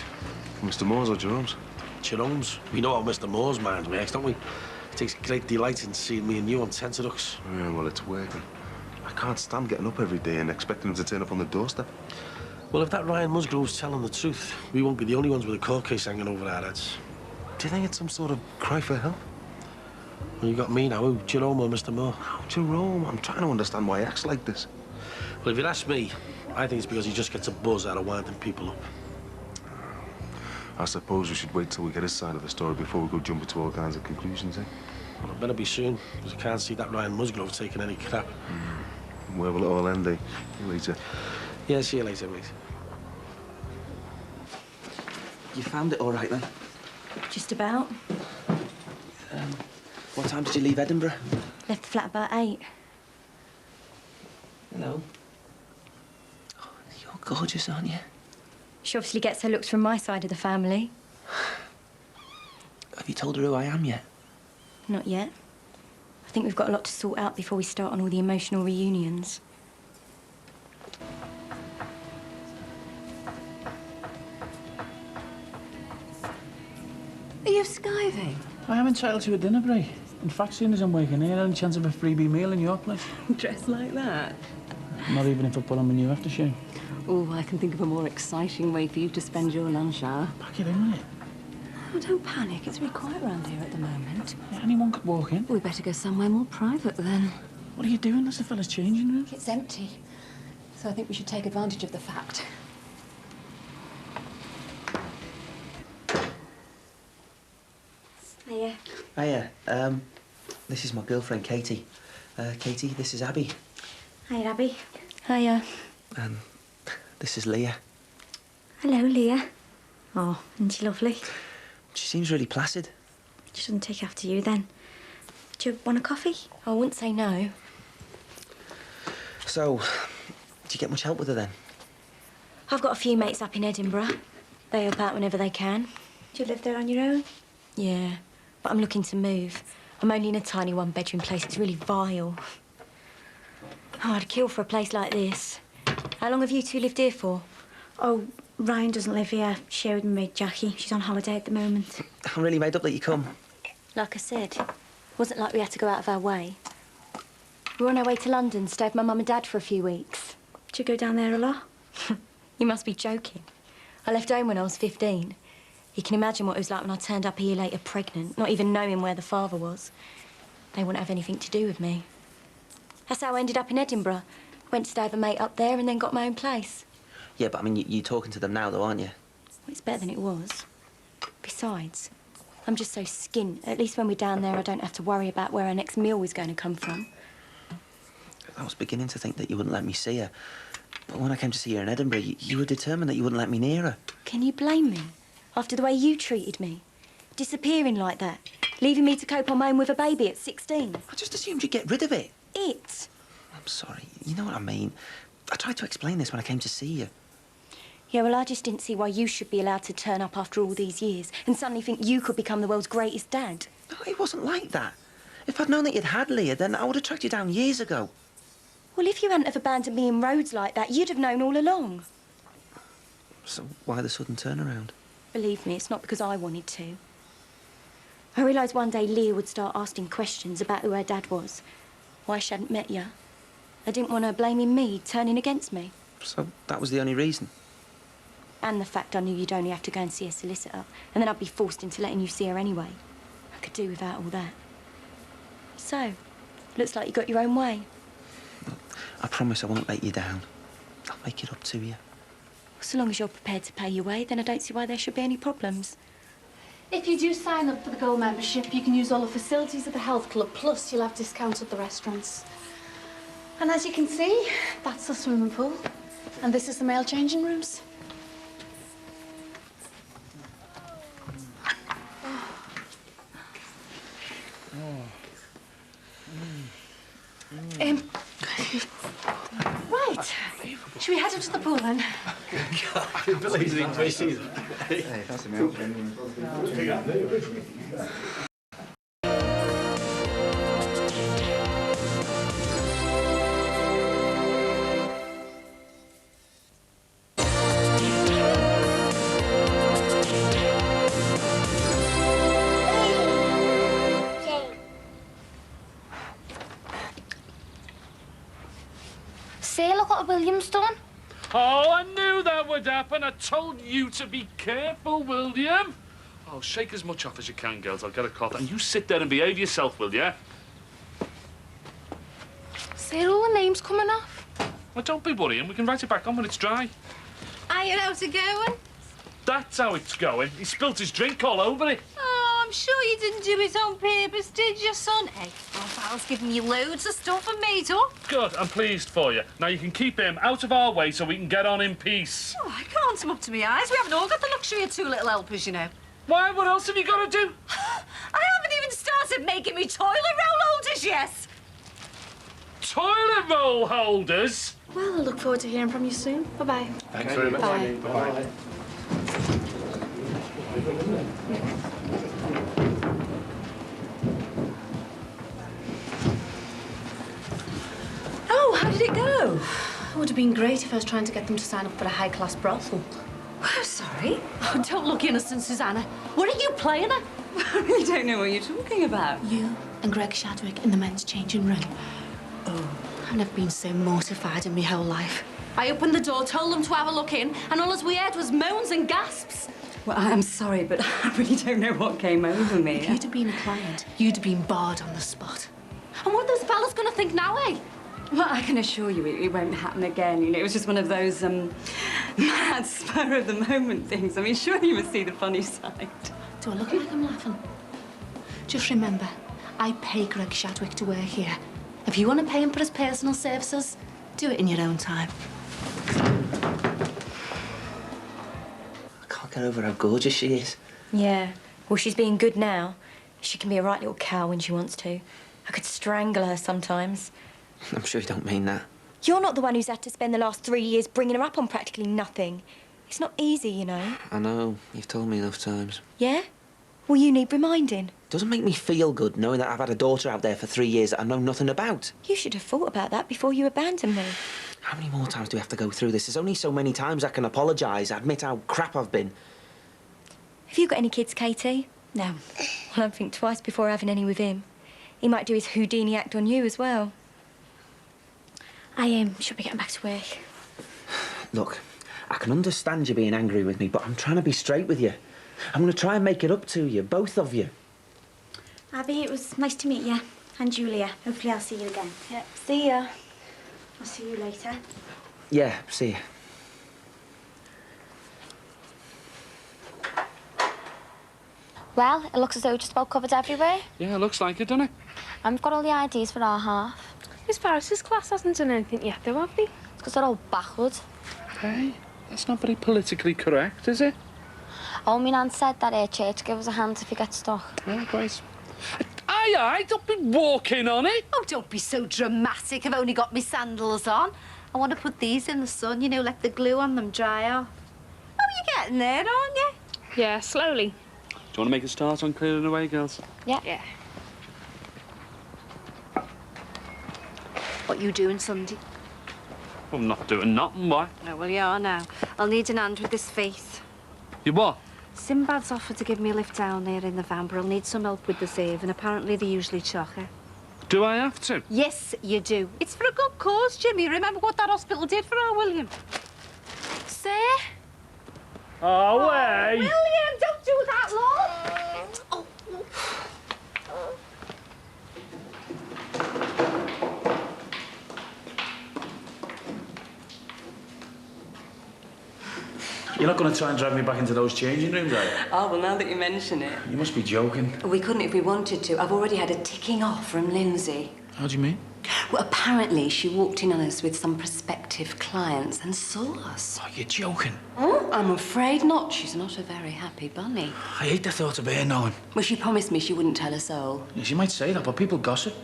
Mr. Moore's or Jerome's? Jerome's. We know how Mr. Moore's mind works, don't we? He takes great delight in seeing me and you on tenterhooks. Yeah, well, it's working. I can't stand getting up every day and expecting him to turn up on the doorstep. Well, if that Ryan Musgrove's telling the truth, we won't be the only ones with a court case hanging over our heads. Do you think it's some sort of cry for help? Well, you got me now. Who, Jerome or Mr. Moore? Oh, Jerome. I'm trying to understand why he acts like this. Well, if you ask me, I think it's because he just gets a buzz out of winding people up. I suppose we should wait till we get his side of the story before we go jumping to all kinds of conclusions, eh? Well, it better be soon, because I can't see that Ryan Musgrove taking any crap. Where will it all end, eh? See you later. Yeah, see you later, mate. You found it all right, then? Just about. What time did you leave Edinburgh? Left the flat about 8. Hello. Oh, you're gorgeous, aren't you? She obviously gets her looks from my side of the family. Have you told her who I am yet? Not yet. I think we've got a lot to sort out before we start on all the emotional reunions. Are you skiving? I am entitled to a dinner break. In fact, soon as I'm working here, any chance of a freebie meal in your place? Dressed like that? Not even if I put on my new aftershave. Oh, I can think of a more exciting way for you to spend your lunch hour. Pack it in, will it? Oh, don't panic. It's really quiet around here at the moment. Yeah, anyone could walk in. We better go somewhere more private, then. What are you doing? That's the fella's changing room. It's empty. So I think we should take advantage of the fact. Hiya. Hiya. This is my girlfriend, Katie. Katie, this is Abby. Hi, Abby. Hiya. And this is Leah. Hello, Leah. Oh, isn't she lovely? She seems really placid. She doesn't take after you, then. Do you want a coffee? I wouldn't say no. So, do you get much help with her, then? I've got a few mates up in Edinburgh. They help out whenever they can. Do you live there on your own? Yeah, but I'm looking to move. I'm only in a tiny one-bedroom place. It's really vile. Oh, I'd kill for a place like this. How long have you two lived here for? Oh, Ryan doesn't live here. Share with my maid Jackie. She's on holiday at the moment. I'm really made up that you come. Like I said, it wasn't like we had to go out of our way. We were on our way to London, stayed with my mum and dad for a few weeks. Do you go down there a lot? You must be joking. I left home when I was 15. You can imagine what it was like when I turned up a year later pregnant, not even knowing where the father was. They wouldn't have anything to do with me. That's how I ended up in Edinburgh. Went to stay with a mate up there and then got my own place. Yeah, but I mean, you're talking to them now, though, aren't you? Well, it's better than it was. Besides, I'm just so skint. At least when we're down there, I don't have to worry about where our next meal was going to come from. I was beginning to think that you wouldn't let me see her. But when I came to see her in Edinburgh, you were determined that you wouldn't let me near her. Can you blame me? After the way you treated me? Disappearing like that? Leaving me to cope on my own with a baby at 16? I just assumed you'd get rid of it. It? I'm sorry. You know what I mean. I tried to explain this when I came to see you. Yeah, well, I just didn't see why you should be allowed to turn up after all these years and suddenly think you could become the world's greatest dad. No, it wasn't like that. If I'd known that you'd had Leah, then I would have tracked you down years ago. Well, if you hadn't have abandoned me in roads like that, you'd have known all along. So why the sudden turnaround? Believe me, it's not because I wanted to. I realised one day Leah would start asking questions about who her dad was, why she hadn't met you. I didn't want her blaming me, turning against me. So that was the only reason? And the fact I knew you'd only have to go and see a solicitor, and then I'd be forced into letting you see her anyway. I could do without all that. So, looks like you got your own way. I promise I won't let you down. I'll make it up to you. So long as you're prepared to pay your way, then I don't see why there should be any problems. If you do sign up for the Gold membership, you can use all the facilities at the health club, plus you'll have discounts at the restaurants. And as you can see, that's the swimming pool. And this is the male changing rooms. Right. Should we head up to the pool then? I can't believe it. I see that. Hey, that's a milk. what have William's done? Oh, I knew that would happen. I told you to be careful, William. Oh, shake as much off as you can, girls. I'll get a cough. And you sit there and behave yourself, will you? See all the names coming off? Well, don't be worrying. We can write it back on when it's dry. Iron, how's it going? That's how it's going. He spilt his drink all over it. Oh, I'm sure you didn't do it on purpose, did you, son? Hey, Raphael's giving you loads of stuff and made up. Good. I'm pleased for you. Now you can keep him out of our way so we can get on in peace. Oh, I can't him up to my eyes. We haven't all got the luxury of two little helpers, you know. Why? What else have you got to do? I haven't even started making me toilet roll holders yet. Toilet roll holders? Well, I look forward to hearing from you soon. Bye-bye. Thanks very much. Bye. Bye-bye. Oh, how did it go? It would have been great if I was trying to get them to sign up for a high-class brothel. I'm sorry. Oh, don't look innocent, Susanna. What are you playing at? I really don't know what you're talking about. You and Greg Shadwick in the men's changing room. Oh, I've never been so mortified in my whole life. I opened the door, told them to have a look in, and all as we heard was moans and gasps. Well, I'm sorry, but I really don't know what came over me. If you'd have been a client, you'd have been barred on the spot. And what are those fellas going to think now, eh? Well, I can assure you it won't happen again. You know, it was just one of those, mad spur-of-the-moment things. I mean, surely you must see the funny side. Do I look like I'm laughing? Just remember, I pay Greg Shadwick to work here. If you want to pay him for his personal services, do it in your own time. I can't get over how gorgeous she is. Yeah. Well, she's being good now. She can be a right little cow when she wants to. I could strangle her sometimes. I'm sure you don't mean that. You're not the one who's had to spend the last 3 years bringing her up on practically nothing. It's not easy, you know. I know. You've told me enough times. Yeah? Well, you need reminding. Doesn't make me feel good knowing that I've had a daughter out there for 3 years that I know nothing about. You should have thought about that before you abandoned me. How many more times do we have to go through this? There's only so many times I can apologise, admit how crap I've been. Have you got any kids, Katie? No. Well, I'd think twice before having any with him. He might do his Houdini act on you as well. I should be getting back to work. Look, I can understand you being angry with me, but I'm trying to be straight with you. I'm going to try and make it up to you, both of you. Abby, it was nice to meet you. And Julia. Hopefully I'll see you again. Yep, see ya. I'll see you later. Yeah, see you. Well, it looks as though we just about covered everywhere. Yeah, it looks like it, doesn't it? And we've got all the IDs for our half. Miss Barris's class hasn't done anything yet, though, have they? It's because they're all backwards. Hey, that's not very politically correct, is it? Oh, my nan said that her church give us a hand if you get stuck. Oh, great. Aye, don't be walking on it. Oh, don't be so dramatic. I've only got my sandals on. I want to put these in the sun, you know, let the glue on them dry off. Oh, you're getting there, aren't you? Yeah, slowly. Do you want to make a start on clearing away, girls? Yeah. Yeah. What you doing Sunday? I'm not doing nothing, why? Oh, well, you are now. I'll need an hand with this faith. You what? Sinbad's offered to give me a lift down there in the van, but I'll need some help with the save, and apparently they usually chock her. Do I have to? Yes, you do. It's for a good cause, Jimmy. Remember what that hospital did for our William? Sir? Oh, way! William, don't do that, love! Oh. You're not going to try and drag me back into those changing rooms, are you? Oh, well, now that you mention it. You must be joking. We couldn't if we wanted to. I've already had a ticking off from Lindsay. How do you mean? Well, apparently she walked in on us with some prospective clients and saw us. Oh, you're joking. Oh, I'm afraid not. She's not a very happy bunny. I hate the thought of her knowing. Well, she promised me she wouldn't tell a soul. Yeah, she might say that, but people gossip.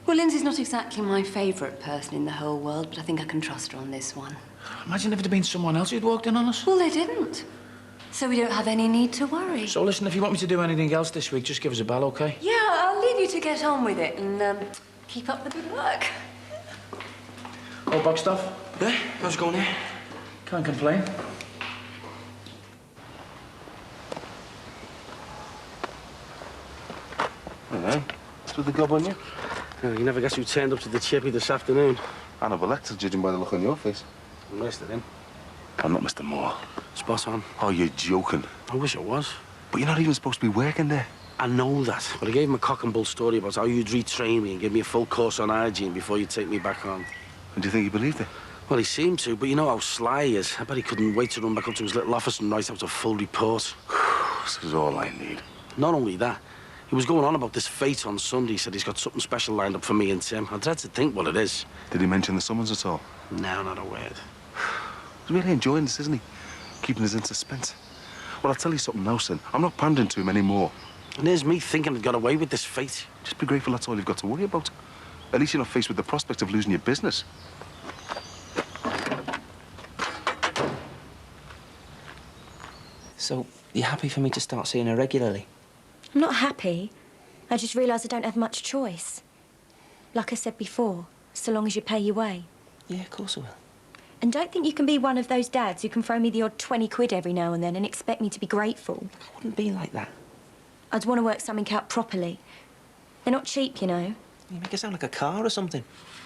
Well, Lindsay's not exactly my favourite person in the whole world, but I think I can trust her on this one. Imagine if it had been someone else who'd walked in on us. Well, they didn't. So we don't have any need to worry. So listen, if you want me to do anything else this week, just give us a bell, OK? Yeah, I'll leave you to get on with it and keep up the good work. Oh, back stuff? Yeah, how's it going here? Can't complain. Hello. What's with the gob on you? Oh, you never guess who turned up to the chippy this afternoon. Hannibal Lecter, judging by the look on your face. I'm Mr. him. I'm not Mr. Moore. Spot on. Oh, you're joking. I wish I was. But you're not even supposed to be working there. I know that, but I gave him a cock and bull story about how you'd retrain me and give me a full course on hygiene before you'd take me back home. And do you think he believed it? Well, he seemed to, but you know how sly he is. I bet he couldn't wait to run back up to his little office and write out a full report. This is all I need. Not only that, he was going on about this fete on Sunday. He said he's got something special lined up for me and Tim. I dread to think what it is. Did he mention the summons at all? No, not a word. He's really enjoying this, isn't he? Keeping us in suspense. Well, I'll tell you something now, son. I'm not pandering to him anymore. And here's me thinking I'd got away with this fate. Just be grateful that's all you've got to worry about. At least you're not faced with the prospect of losing your business. So, you happy for me to start seeing her regularly? I'm not happy. I just realise I don't have much choice. Like I said before, so long as you pay your way. Yeah, of course I will. And don't think you can be one of those dads who can throw me the odd 20 quid every now and then and expect me to be grateful. I wouldn't be like that. I'd want to work something out properly. They're not cheap, you know. You make it sound like a car or something.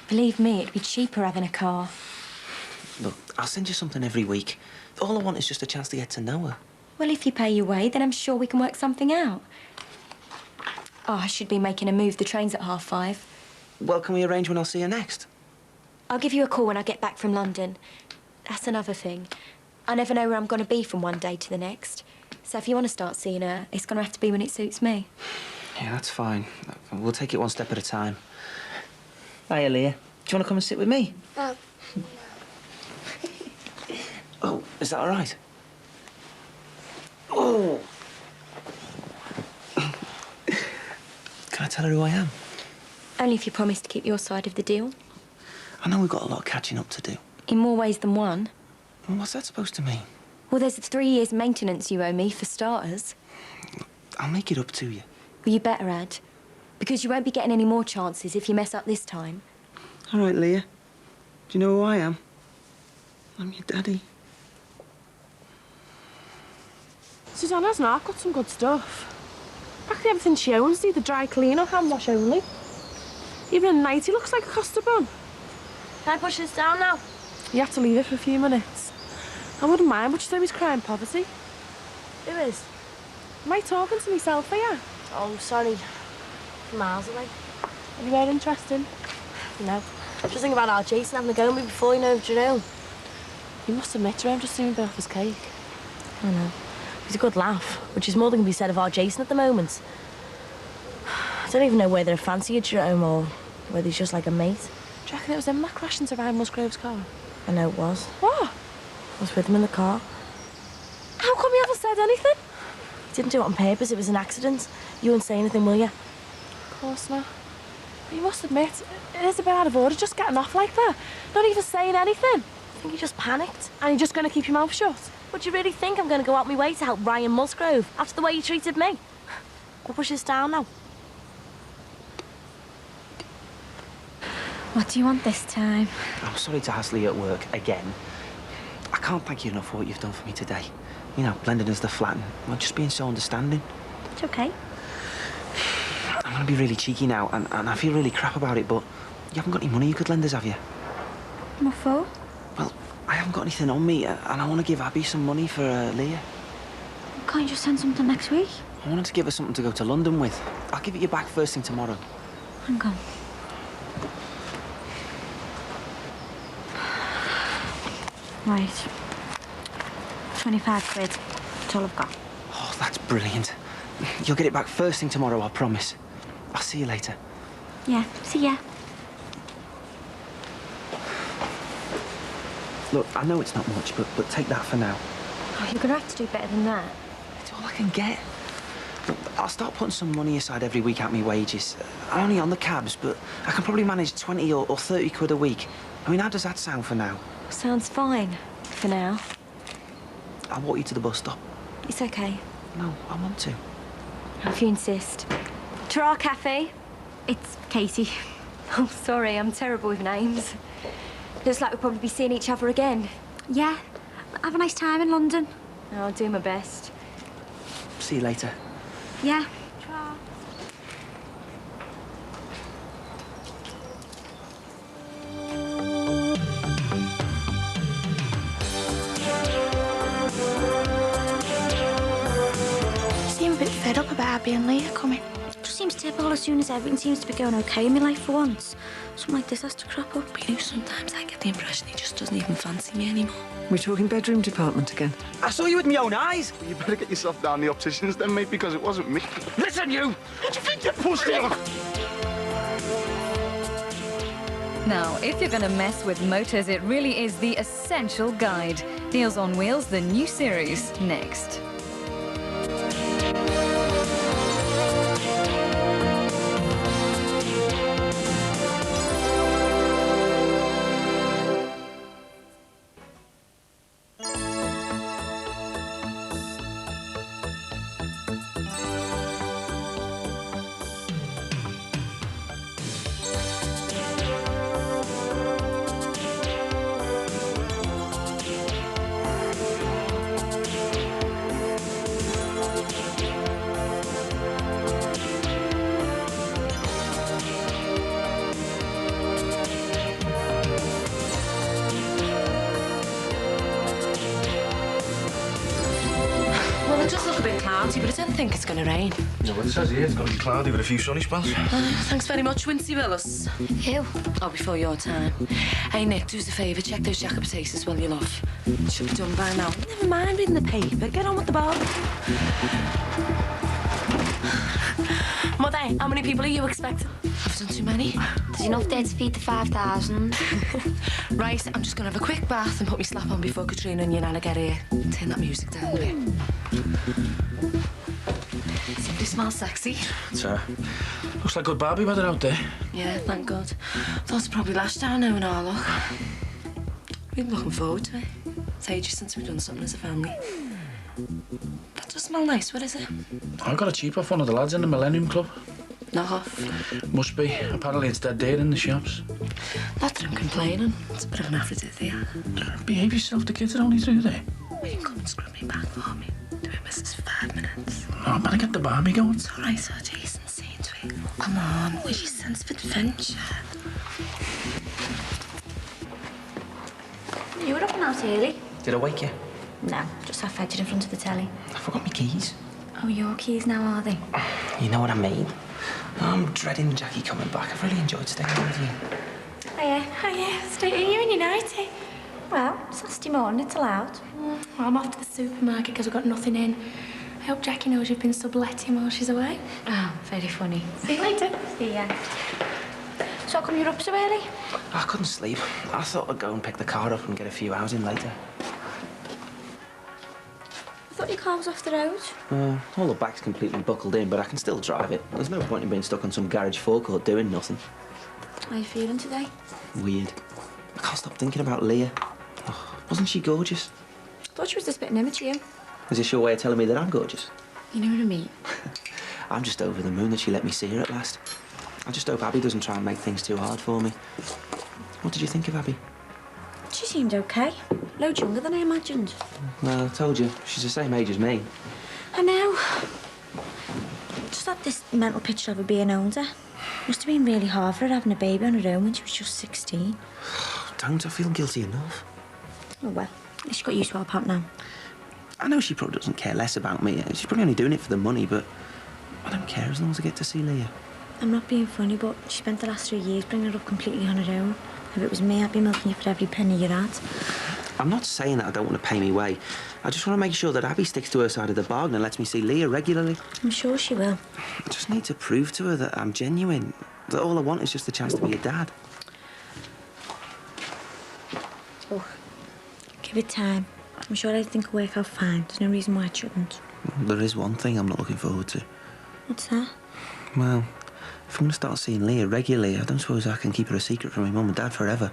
Believe me, it'd be cheaper having a car. Look, I'll send you something every week. All I want is just a chance to get to know her. Well, if you pay your way, then I'm sure we can work something out. Oh, I should be making a move. The train's at 5:30. Well, can we arrange when I'll see her next? I'll give you a call when I get back from London. That's another thing. I never know where I'm going to be from one day to the next. So if you want to start seeing her, it's going to have to be when it suits me. Yeah, that's fine. We'll take it one step at a time. Hiya, Leah. Do you want to come and sit with me? Oh, is that all right? Oh! Can I tell her who I am? Only if you promise to keep your side of the deal. I know we've got a lot of catching up to do. In more ways than one. Well, what's that supposed to mean? Well, there's 3 years maintenance you owe me, for starters. I'll make it up to you. Well, you better add. Because you won't be getting any more chances if you mess up this time. All right, Leah. Do you know who I am? I'm your daddy. Susanna's not got some good stuff. Practically everything she owns is either dry clean or hand wash only. Even a nightie looks like a Costa bun. Can I push this down now? You have to leave it for a few minutes. I wouldn't mind, but you say he's crying poverty. Who is? Am I talking to myself here? Oh, sorry. Miles away. Anywhere interesting? No. Just thinking about how Jason having a go at me before, you know, Jerome. You must admit, Jerome just seemed a bit off his cake. I know. He's a good laugh, which is more than can be said of our Jason at the moment. I don't even know whether I fancy you, Jerome, or whether he's just like a mate. Do you reckon it was him that crashed into Ryan Musgrove's car? I know it was. What? I was with him in the car. How come you haven't said anything? He didn't do it on purpose, it was an accident. You won't say anything, will you? Of course not. But you must admit, it is a bit out of order just getting off like that. Not even saying anything. I think you just panicked. And you're just going to keep your mouth shut? What do you really think I'm going to go out my way to help Ryan Musgrove after the way you treated me? I'll push this down now. What do you want this time? I'm sorry to hassle you at work again. I can't thank you enough for what you've done for me today. You know, lending us the flat and well, just being so understanding. It's okay. I'm going to be really cheeky now, and I feel really crap about it, but you haven't got any money you could lend us, have you? What for? Well, I haven't got anything on me, and I want to give Abby some money for Leah. Can't you just send something next week? I wanted to give her something to go to London with. I'll give it you back first thing tomorrow. Hang on. Right. 25 quid. That's all I've got. Oh, that's brilliant. You'll get it back first thing tomorrow, I promise. I'll see you later. Yeah, see ya. Look, I know it's not much, but take that for now. Oh, you're going to have to do better than that. It's all I can get. Look, I'll start putting some money aside every week out my wages. I'm only on the cabs, but I can probably manage 20 or 30 quid a week. I mean, how does that sound for now? Sounds fine. For now. I'll walk you to the bus stop. It's okay. No, I want to. If you insist. To our cafe. It's Katie. Oh, sorry, I'm terrible with names. Looks like we'll probably be seeing each other again. Yeah. Have a nice time in London. I'll do my best. See you later. Yeah. a bit fed up about Abby and Leah coming. It just seems typical as soon as everything seems to be going okay in my life for once. Something like this has to crop up. But you know, sometimes I get the impression he just doesn't even fancy me anymore. We're talking bedroom department again. I saw you with my own eyes. You better get yourself down the opticians then, mate, because it wasn't me. Listen, you! What do you think you're pushing? Now, if you're going to mess with motors, it really is the essential guide. Deals on Wheels, the new series, next. Well, it does look a bit cloudy, but I don't think it's going to rain. Yeah, well, it says here it's going to be cloudy with a few sunny spells. Thanks very much, Wincy Willis. Who? Oh, before your time. Hey, Nick, do us a favour. Check those jacket potatoes while you're off. It should be done by now. Never mind reading the paper. Get on with the barbecue. Mother, how many people are you expecting? I've done too many. There's enough there to feed the 5,000. Right, I'm just going to have a quick bath and put my slap on before Katrina and your Nana get here. Turn that music down a bit. Simply smells sexy. Looks like good Barbie weather out there. Yeah, thank God. Thought it'd probably lash down now and all, look. We've been looking forward to it. It's ages since we've done something as a family. That does smell nice. What is it? I got a cheap off one of the lads in the Millennium Club. Knock off. Must be. Apparently it's dead dead in the shops. Not that I'm complaining. It's a bit of an aphrodisiac. Behave yourself, the kids are only through there. You can come and scrub me back for me. Do it, Mrs. 5 minutes. Oh, I better get the Barbie going. It's all right, Sir Jason. See you to it. Come on, where's your sense of adventure? You were up and out early. Did I wake you? No, just half fed in front of the telly. I forgot my keys. Oh, your keys now, are they? You know what I mean? I'm dreading Jackie coming back. I've really enjoyed staying with you. Hiya. Stay you in your nightie. Well, Saturday morning, it's allowed. Well, I'm off to the supermarket because I've got nothing in. I hope Jackie knows you've been subletting while she's away. Oh, very funny. See you later. See ya. So how come you're up so early? I couldn't sleep. I thought I'd go and pick the car up and get a few hours in later. I thought your car was off the road. All the back's completely buckled in, but I can still drive it. There's no point in being stuck on some garage forecourt doing nothing. How are you feeling today? Weird. I can't stop thinking about Leah. Oh, wasn't she gorgeous? I thought she was just a bit nimmer to you. Is this your way of telling me that I'm gorgeous? You know what I mean? I'm just over the moon that she let me see her at last. I just hope Abby doesn't try and make things too hard for me. What did you think of Abby? She seemed okay. Loads younger than I imagined. Well, I told you, she's the same age as me. I know. Just had this mental picture of her being older. Must have been really hard for her having a baby on her own when she was just 16. Don't I feel guilty enough? Oh, well, at least she got used to our part now. I know she probably doesn't care less about me. She's probably only doing it for the money, but I don't care as long as I get to see Leah. I'm not being funny, but she spent the last 3 years bringing her up completely on her own. If it was me, I'd be milking you for every penny you had. I'm not saying that I don't want to pay me way. I just want to make sure that Abby sticks to her side of the bargain and lets me see Leah regularly. I'm sure she will. I just need to prove to her that I'm genuine. That all I want is just a chance to be a dad. Oh, give it time. I'm sure everything will work out fine. There's no reason why it shouldn't. There is one thing I'm not looking forward to. What's that? Well, if I'm going to start seeing Leah regularly, I don't suppose I can keep her a secret from my mum and dad forever.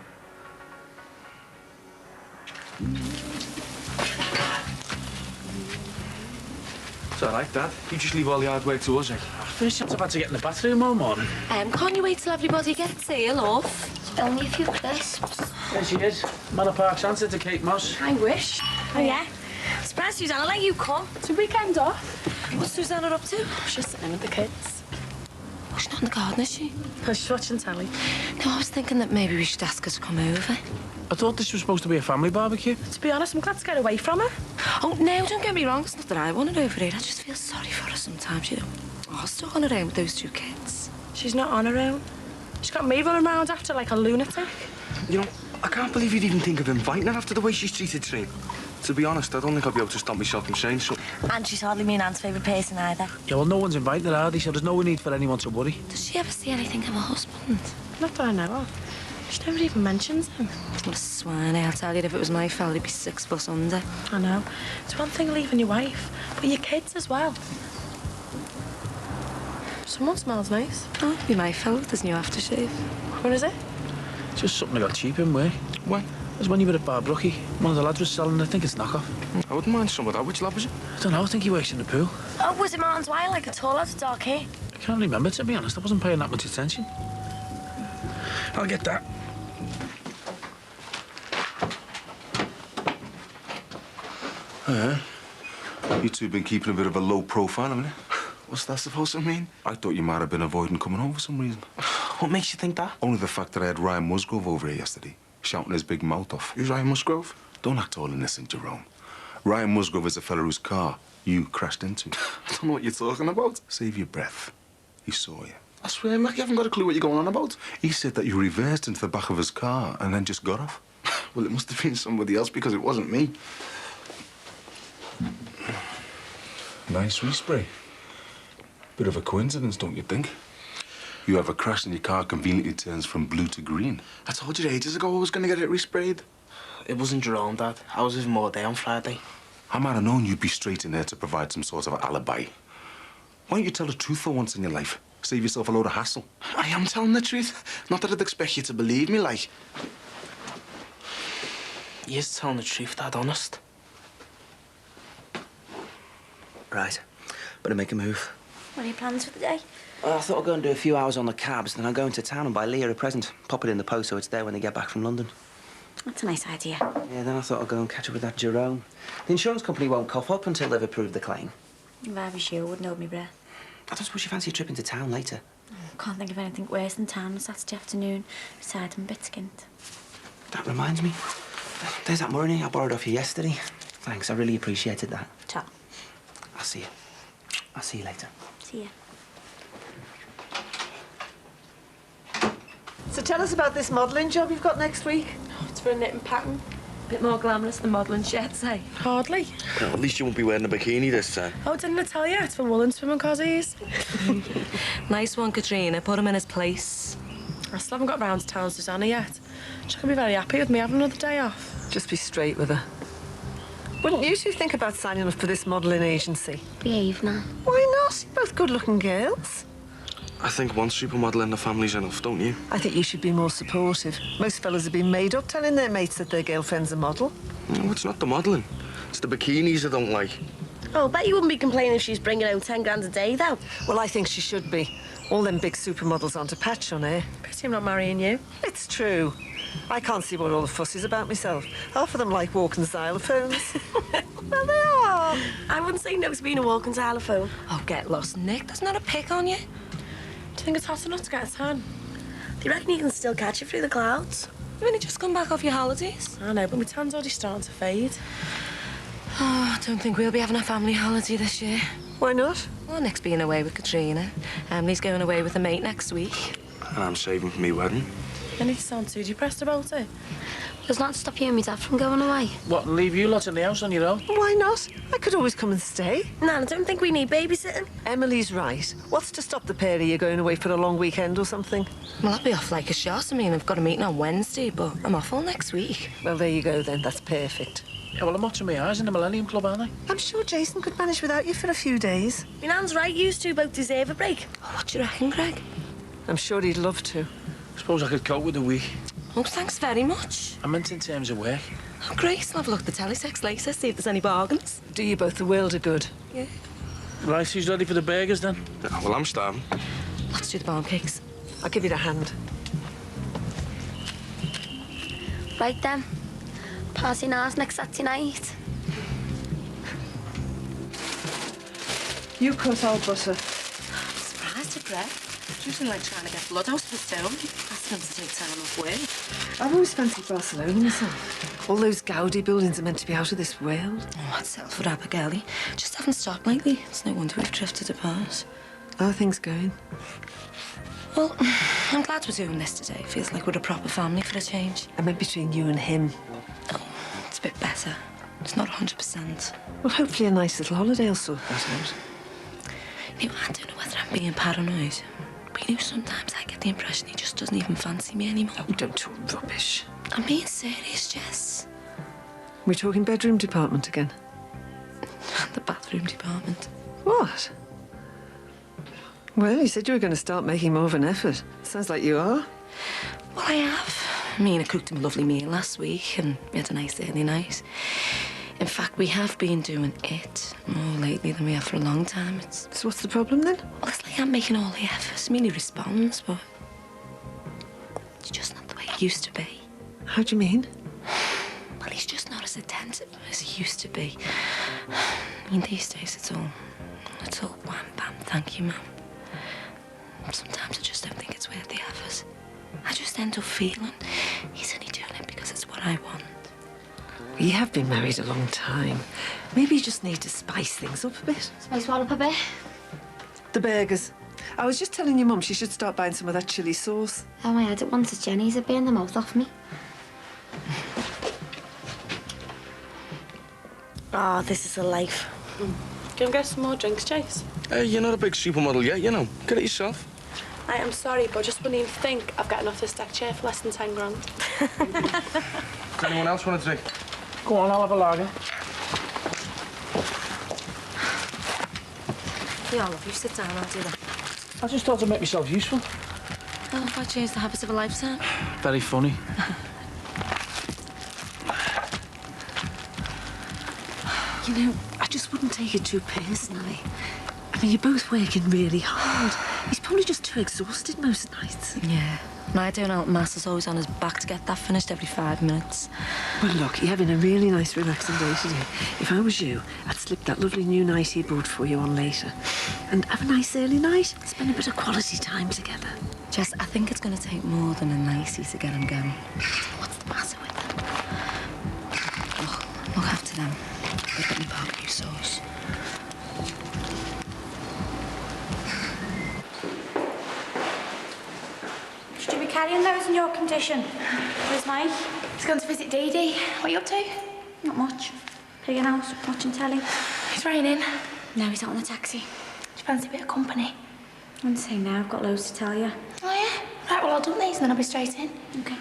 It's all right, Dad. You just leave all the hard work to us, eh? First chance I've had to get in the bathroom all morning. Can't you wait till everybody gets here, love? Only a few crisps. There she is. Manor Park's answer to Kate Moss. I wish. Oh, yeah? Surprised Susanna let you come. It's a weekend off. What's Susanna up to? She's sitting with the kids. she's not in the garden, is she? No, she's watching telly. No, I was thinking that maybe we should ask her to come over. I thought this was supposed to be a family barbecue. To be honest, I'm glad to get away from her. Oh, no, don't get me wrong. It's not that I want her over here. I just feel sorry for her sometimes, you know. Oh, stuck on her own with those 2 kids. She's not on her own. She's got me running around after like a lunatic. You know, I can't believe you'd even think of inviting her after the way she's treated Trine. To be honest, I don't think I'll be able to stop myself from saying so. And she's hardly me and Anne's favourite person either. Yeah, well, no one's inviting her, are they? So there's no need for anyone to worry. Does she ever see anything of her husband? Not that I know of. She never even mentions him. What a swine, I'll tell you. If it was my fella, he'd be 6 foot under. I know. It's one thing leaving your wife, but your kids as well. Someone smells nice. Oh, it'd be my fella with his new aftershave. When is it? Just something I got cheap in work. When? It was when you were at Barbrookie. One of the lads was selling it. I think it's knockoff. I wouldn't mind some of that. Which lad was it? I don't know. I think he works in the pool. Oh, was it Martin's wire, like a tall lad with dark hair? I can't remember, to be honest. I wasn't paying that much attention. I'll get that. You two been keeping a bit of a low profile, haven't you? What's that supposed to mean? I thought you might have been avoiding coming home for some reason. What makes you think that? Only the fact that I had Ryan Musgrove over here yesterday, shouting his big mouth off. Who's Ryan Musgrove? Don't act all innocent, Jerome. Ryan Musgrove is the fella whose car you crashed into. I don't know what you're talking about. Save your breath. He saw you. I swear, Mac, you haven't got a clue what you're going on about. He said that you reversed into the back of his car and then just got off. Well, it must have been somebody else because it wasn't me. Nice respray. Bit of a coincidence, don't you think? You have a crash and your car conveniently turns from blue to green. I told you ages ago I was going to get it resprayed. It wasn't your own, Dad. I was with him all day on Friday. I might have known you'd be straight in there to provide some sort of alibi. Why don't you tell the truth for once in your life? Save yourself a load of hassle. I am telling the truth. Not that I'd expect you to believe me, like. He is telling the truth, Dad, honest. Right. Better make a move. What are your plans for the day? I thought I'd go and do a few hours on the cabs, then I'll go into town and buy Leah a present. Pop it in the post so it's there when they get back from London. That's a nice idea. Yeah, then I thought I'd go and catch up with that Jerome. The insurance company won't cough up until they've approved the claim. If I was you, I wouldn't hold my breath. I don't suppose you fancy a trip into town later. Can't think of anything worse than town on Saturday afternoon. Besides, I'm a bit skint. That reminds me. There's that money I borrowed off you yesterday. Thanks, I really appreciated that. Ciao. I'll see you. I'll see you later. See ya. So tell us about this modelling job you've got next week. Oh, it's for a knitting pattern. A bit more glamorous than modelling shirts, eh? Hardly. Well, at least you won't be wearing a bikini this time. Oh, didn't I tell you? It's for woolen swimming cozies. Nice one, Katrina. Put him in his place. I still haven't got round to telling Susanna yet. She can be very happy with me having another day off. Just be straight with her. Wouldn't you two think about signing up for this modelling agency? Behave now. Why not? You're both good-looking girls. I think one supermodel in the family's enough, don't you? I think you should be more supportive. Most fellas have been made up telling their mates that their girlfriend's a model. No, it's not the modelling. It's the bikinis I don't like. Oh, bet you wouldn't be complaining if she's bringing out 10 grand a day, though. Well, I think she should be. All them big supermodels aren't a patch on her. Pity I'm not marrying you. It's true. I can't see what all the fuss is about myself. Half of them like walking xylophones. Well, they are. I wouldn't say no to being a walking xylophone. Oh, get lost, Nick. There's not a pick on you. Do you think it's hot enough to get a tan? Do you reckon you can still catch it through the clouds? You've only just come back off your holidays. I know, but my tan's already starting to fade. Oh, I don't think we'll be having a family holiday this year. Why not? Well, Nick's being away with Katrina. Emily's going away with a mate next week. And I'm saving for me wedding. You need to sound too depressed about it. Does not stop you and me dad from going away. What, and leave you lot in the house on your own? Why not? I could always come and stay. Nan, I don't think we need babysitting. Emily's right. What's to stop the pair of you going away for a long weekend or something? Well, I'll be off like a shot. I mean, I've got a meeting on Wednesday, but I'm off all next week. Well, there you go then. That's perfect. Yeah, well, I'm watching my eyes in the Millennium Club, aren't I? I'm sure Jason could manage without you for a few days. My nan's right, you two both deserve a break. Oh, what do you reckon, Greg? I'm sure he'd love to. Suppose I could cope with a week. Oh, thanks very much. I meant in terms of work. Oh, Grace, I'll have a look at the teletext later, see if there's any bargains. Do you both the world of good? Yeah. Right, who's ready for the burgers, then? Yeah, well, I'm starving. Let's do the barn cakes. I'll give you the hand. Right then. Party night next Saturday night. You cut our butter. Surprised at Greg. Usually like trying to get blood out of his stone. Asking him to take time off work. I've always fancied Barcelona myself. All those Gaudi buildings are meant to be out of this world. Oh, I'd settle for Abigail. Just haven't stopped lately. It's no wonder we've drifted apart. How are things going? Well, I'm glad we're doing this today. Feels like we're a proper family for a change. I meant between you and him. Oh, it's a bit better. It's not 100%. Well, hopefully a nice little holiday will sort that out. You know, I don't know whether I'm being paranoid, but you know, sometimes I get the impression he just doesn't even fancy me anymore. Oh, don't talk rubbish. I'm being serious, Jess. We're talking bedroom department again. The bathroom department. What? Well, you said you were going to start making more of an effort. Sounds like you are. Well, I have. I mean, I cooked him a lovely meal last week and we had a nice early night. In fact, we have been doing it more lately than we have for a long time. So what's the problem then? Well, it's like I'm making all the efforts. I mean, he responds, but it's just not the way he used to be. How do you mean? Well, he's just not as attentive as he used to be. I mean, these days it's all wham, bam, thank you, ma'am. Sometimes I just don't think it's worth the effort. I just end up feeling he's only doing it because it's what I want. You have been married a long time. Maybe you just need to spice things up a bit. Spice what up a bit? The burgers. I was just telling your mum she should start buying some of that chilli sauce. Oh, I had it once at Jenny's. It burned the mouth off me. Oh, this is a life. Go and get some more drinks, Chase. Hey, you're not a big supermodel yet, you know. Get it yourself. I am sorry, but I just wouldn't even think of getting off this deck chair for less than 10 grand. Does anyone else want a drink? Go on, I'll have a lager. Yeah, love, you sit down, I'll do that. I just thought I'd make myself useful. Oh, if I change the habits of a lifetime. Very funny. You know, I just wouldn't take it too personally. I mean, you're both working really hard. He's probably just too exhausted most nights. Yeah. And I don't help Master's always on his back to get that finished every 5 minutes. Well, look, you're having a really nice, relaxing day today. If I was you, I'd slip that lovely new night he bought for you on later. And have a nice early night. Spend a bit of quality time together. Jess, I think it's going to take more than a nicey to get him going. What's the matter with him? Oh, look after them. They've got me barbecue sauce. Should you be carrying those in your condition? Where's Mike? He's gone to visit Dee Dee. What are you up to? Not much. Playing house, watching telly. It's raining. No, he's out on the taxi. Do you fancy a bit of company? I wouldn't say now, I've got loads to tell you. Oh, yeah? Right, well, I'll do these and then I'll be straight in. Okay.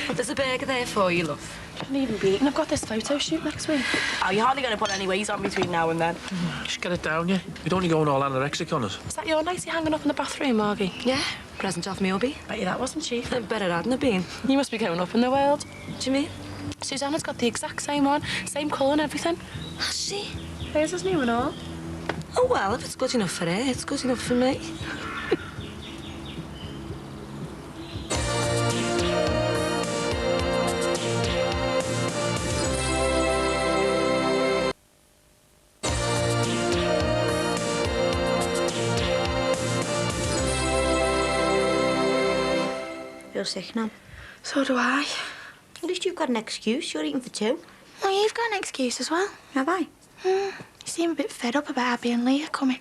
Well, there's a burger there for you, love. Shouldn't even be eating. I've got this photo shoot next week. Oh, you're hardly going to put any weight on between now and then. Just get it down, yeah? You're only going all anorexic on us. Is that your nicey hanging up in the bathroom, Margie? Yeah, present off me, hubby. Bet you that wasn't cheap. Better hadn't have been. You must be going up in the world. What do you mean? Susanna's got the exact same one, same colour and everything. Has she? Hers is new and all. Oh, well, if it's good enough for her, it's good enough for me. Feel sick now. So do I. At least you've got an excuse. You're eating for two. Oh, you've got an excuse as well. Have I? You seem a bit fed up about Abby and Leah coming.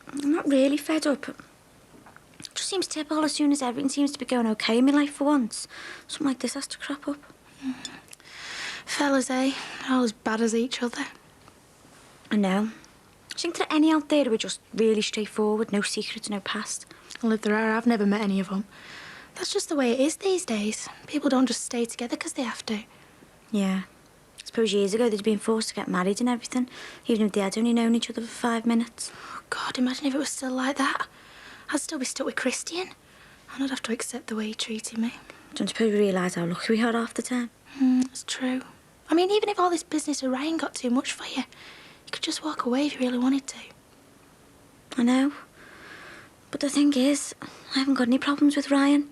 I'm not really fed up. It just seems typical as soon as everything seems to be going okay in my life for once. Something like this has to crop up. Fellas, eh? They're all as bad as each other. I know. I think there are any out there who are just really straightforward, no secrets, no past. Well, if there are, I've never met any of them. That's just the way it is these days. People don't just stay together because they have to. Yeah. I suppose years ago they'd been forced to get married and everything, even if they had only known each other for 5 minutes. Oh, God, imagine if it was still like that. I'd still be stuck with Christian. And I'd have to accept the way he treated me. Don't suppose we realise how lucky we are half the time? That's true. I mean, even if all this business with Ryan got too much for you, you could just walk away if you really wanted to. I know. But the thing is, I haven't got any problems with Ryan.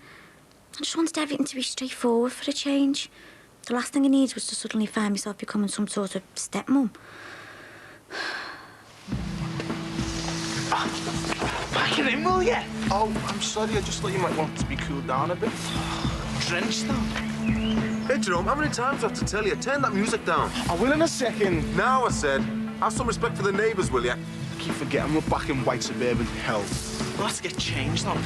I just wanted everything to be straightforward for a change. The last thing I needed was to suddenly find myself becoming some sort of stepmom. Pack it in, will you? Oh, I'm sorry. I just thought you might want to be cooled down a bit. Drenched though. Hey, Jerome, how many times do I have to tell you? Turn that music down. I will in a second. Now, I said. Have some respect for the neighbours, will you? I keep forgetting we're back in white suburban hell. We'll have to get changed, though.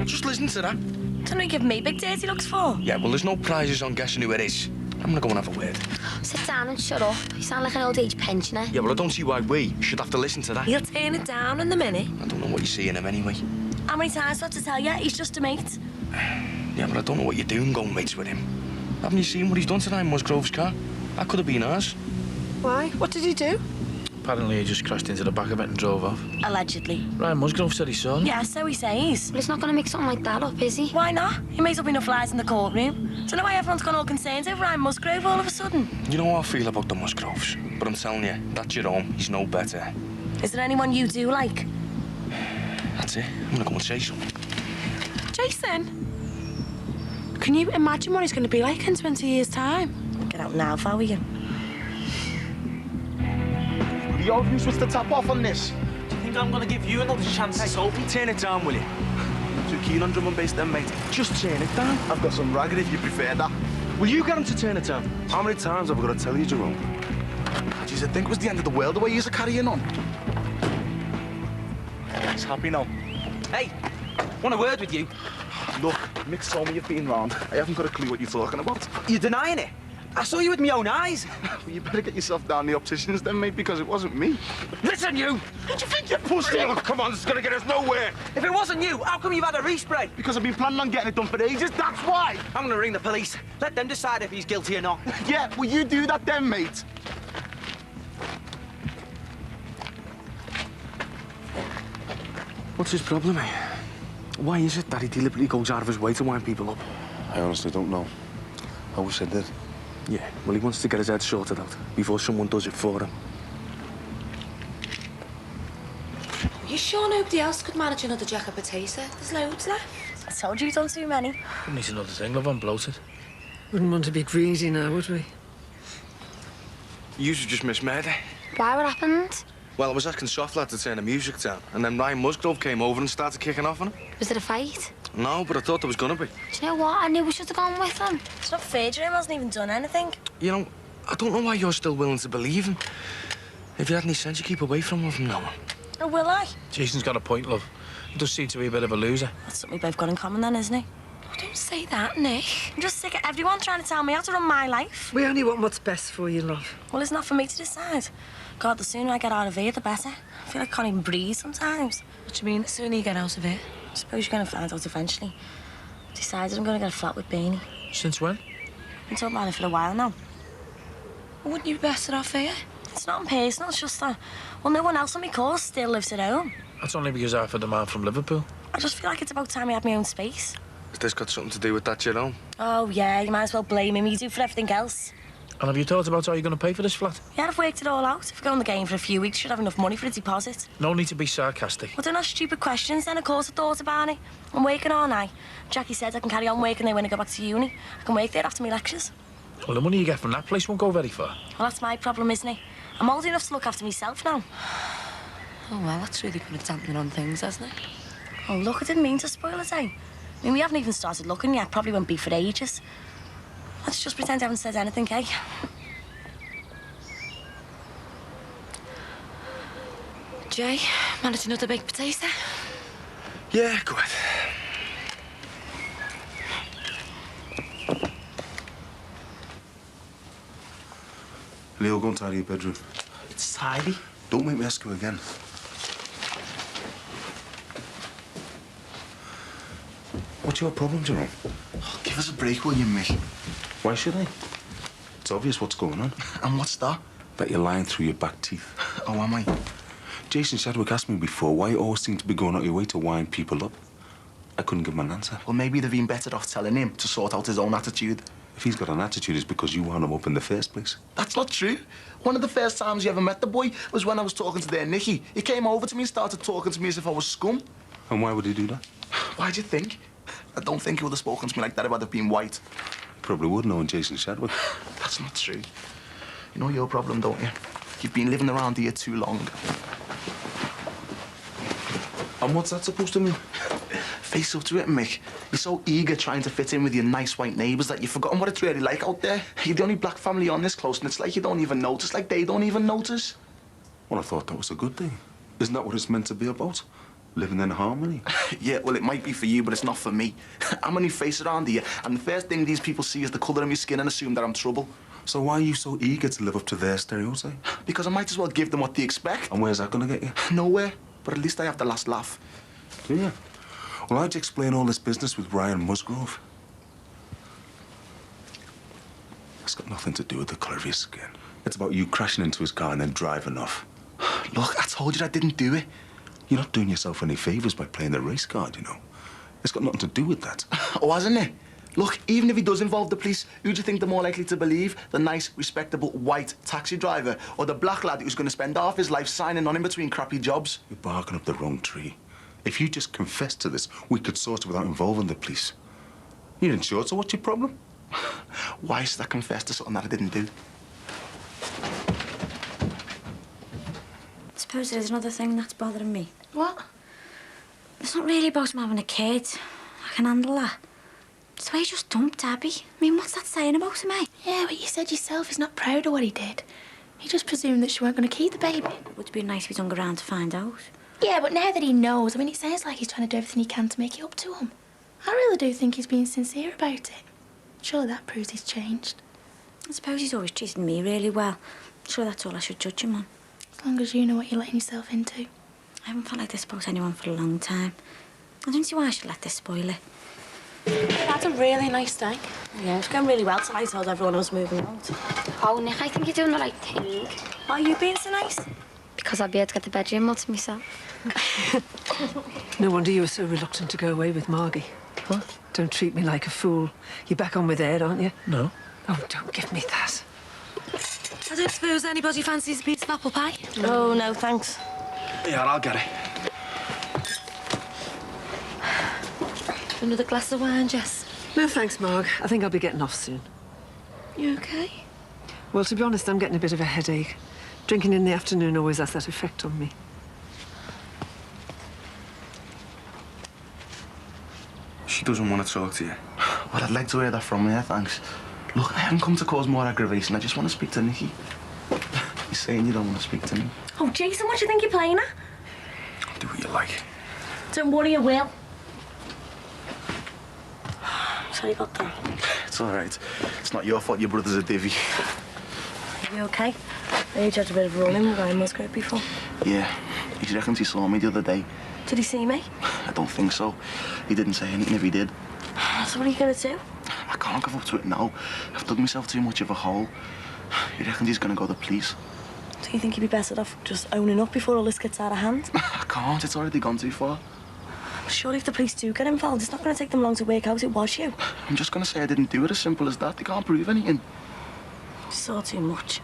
Just listen to that. Don't you give me big dirty looks for? Yeah, well, there's no prizes on guessing who it is. I'm gonna go and have a word. Sit down and shut up. You sound like an old age pensioner. Yeah, well, I don't see why we should have to listen to that. He'll turn it down in a minute. I don't know what you see in him anyway. How many times do I have to tell you? He's just a mate. Yeah, but I don't know what you're doing going mates with him. Haven't you seen what he's done to Ryan Musgrove's car? That could have been ours. Why? What did he do? Apparently he just crashed into the back of it and drove off. Allegedly. Ryan Musgrove said he saw him. Yeah, so he says. Well, he's not going to make something like that up, is he? Why not? He made up enough lies in the courtroom. Don't know why everyone's gone all concerned over Ryan Musgrove all of a sudden. You know how I feel about the Musgroves, but I'm telling you, that Jerome, he's no better. Is there anyone you do like? That's it. I'm gonna go and say something. Jason, can you imagine what he's going to be like in 20 years' time? Get out now, if I were you. The obvious was to tap off on this. Do you think I'm going to give you another chance to Sophie? Turn it down, will you? Too keen on drum and bass then, mate. Just turn it down. I've got some ragged if you prefer that. Will you get him to turn it down? How many times have I got to tell you, Jerome? Jeez, I think it was the end of the world the way you're carrying on. He's happy now. Hey, want a word with you? Look, Mick told me you've been round. I haven't got a clue what you're talking about. You're denying it? I saw you with my own eyes. Well, you better get yourself down the opticians then, mate, because it wasn't me. Listen, you! Who do you think you're pushing? Oh, come on, this is going to get us nowhere. If it wasn't you, how come you've had a respray? Because I've been planning on getting it done for ages, that's why! I'm going to ring the police. Let them decide if he's guilty or not. Yeah, will you do that then, mate? What's his problem, eh? Why is it that he deliberately goes out of his way to wind people up? I honestly don't know. I wish I did. Yeah, well, he wants to get his head sorted out before someone does it for him. You sure nobody else could manage another jack of potato? There's loads left. I told you you've done too many. Needs another thing, love, I'm bloated. Wouldn't want to be greedy now, would we? You just misread it. Why? What happened? Well, I was asking Soft Lad to turn the music down, and then Ryan Musgrove came over and started kicking off on him. Was it a fight? No, but I thought there was gonna be. Do you know what? I knew we should have gone with him. It's not fair, Jerome hasn't even done anything. You know, I don't know why you're still willing to believe him. If you had any sense, you keep away from him from now on. Oh, will I? Jason's got a point, love. He does seem to be a bit of a loser. That's something we've both got in common then, isn't it? Oh, don't say that, Nick. I'm just sick of everyone trying to tell me how to run my life. We only want what's best for you, love. Well, it's not for me to decide. God, the sooner I get out of here, the better. I feel like I can't even breathe sometimes. What do you mean, the sooner you get out of here? I suppose you're going to find out eventually. I've decided I'm going to get a flat with Beanie. Since when? I've been talking about it for a while now. Well, wouldn't you be better off here? It's not personal, it's just that, well, no one else on my course still lives at home. That's only because I offered the man from Liverpool. I just feel like it's about time I had my own space. Has this got something to do with that, Jerome? Oh, yeah, you might as well blame him. You do for everything else. And have you thought about how you're going to pay for this flat? Yeah, I've worked it all out. If I go on the game for a few weeks, should have enough money for a deposit. No need to be sarcastic. Well, don't ask stupid questions then. Of course I thought about it. I'm working all night. Jackie said I can carry on working there when I go back to uni. I can work there after my lectures. Well, the money you get from that place won't go very far. Well, that's my problem, isn't it? I'm old enough to look after myself now. Oh, well, that's really put a dampener on things, hasn't it? Oh, look, I didn't mean to spoil it, eh? I mean, we haven't even started looking yet. Probably won't be for ages. Let's just pretend I haven't said anything, eh? Jay, managed another baked potato? Yeah, good. Leo, go and tidy your bedroom. It's tidy. Don't make me ask you again. What's your problem, Jerome? Oh, give us a break, will you, Mick? Why should I? It's obvious what's going on. And what's that? That you're lying through your back teeth. Oh, am I? Jason Shadwick asked me before why you always seem to be going out your way to wind people up. I couldn't give him an answer. Well, maybe they've been better off telling him to sort out his own attitude. If he's got an attitude, it's because you wound him up in the first place. That's not true. One of the first times you ever met the boy was when I was talking to their Nicky. He came over to me and started talking to me as if I was scum. And why would he do that? Why'd you think? I don't think he would have spoken to me like that if I'd have been white. Probably would knowing Jason Shadwick. That's not true. You know your problem, don't you? You've been living around here too long. And what's that supposed to mean? Face up to it, Mick. You're so eager trying to fit in with your nice white neighbours that you've forgotten what it's really like out there. You're the only black family on this close, and it's like you don't even notice, like they don't even notice. Well, I thought that was a good thing. Isn't that what it's meant to be about? Living in harmony? Yeah, well, it might be for you, but it's not for me. I'm a new face around here, and the first thing these people see is the colour of my skin and assume that I'm trouble. So why are you so eager to live up to their stereotype? Because I might as well give them what they expect. And where's that going to get you? Nowhere, but at least I have the last laugh. Do you? Well, how'd you explain all this business with Ryan Musgrove? It's got nothing to do with the colour of your skin. It's about you crashing into his car and then driving off. Look, I told you I didn't do it. You're not doing yourself any favours by playing the race card, you know. It's got nothing to do with that. Oh, hasn't it? Look, even if he does involve the police, who do you think they're more likely to believe? The nice, respectable, white taxi driver or the black lad who's going to spend half his life signing on in between crappy jobs? You're barking up the wrong tree. If you just confessed to this, we could sort it without involving the police. You're insured, so what's your problem? Why should I confess to something that I didn't do? I suppose there's another thing that's bothering me. What? It's not really about him having a kid. I can handle that. It's the way he just dumped Abby. I mean, what's that saying about him, eh? Yeah, but you said yourself he's not proud of what he did. He just presumed that she weren't going to keep the baby. It would be nice if he'd hung around to find out. Yeah, but now that he knows, I mean, it sounds like he's trying to do everything he can to make it up to him. I really do think he's being sincere about it. Surely that proves he's changed. I suppose he's always treated me really well. Sure, that's all I should judge him on. As long as you know what you're letting yourself into. I haven't felt like this about anyone for a long time. I don't see why I should let this spoil it. That's a really nice day. Yeah, it's going really well till I told everyone I was moving out. Oh, Nick, I think you're doing the right thing. Why are you being so nice? Because I'll be able to get the bedroom all to myself. No wonder you were so reluctant to go away with Margie. What? Don't treat me like a fool. You're back on with Ed, aren't you? No. Oh, don't give me that. I don't suppose anybody fancies a piece of apple pie? Oh, no, thanks. Yeah, I'll get it. Another glass of wine, Jess? No, thanks, Marg. I think I'll be getting off soon. You okay? Well, to be honest, I'm getting a bit of a headache. Drinking in the afternoon always has that effect on me. She doesn't want to talk to you. Well, I'd like to hear that from her, thanks. Look, I haven't come to cause more aggravation. I just want to speak to Nikki. You're saying you don't want to speak to me? Oh, Jason, what do you think you're playing at? Do what you like. Don't worry, I will. Sorry about that. It's all right. It's not your fault your brother's a divvy. Are you okay? I heard you had a bit of a run-in with Ryan Musgrove before. Yeah, he reckons he saw me the other day. Did he see me? I don't think so. He didn't say anything if he did. So what are you going to do? I can't give up to it now. I've dug myself too much of a hole. He reckons he's going to go to the police. Do you think you'd be better off just owning up before all this gets out of hand? I can't. It's already gone too far. Surely if the police do get involved, it's not going to take them long to work out it was you. I'm just going to say I didn't do it, as simple as that. They can't prove anything. You saw too much.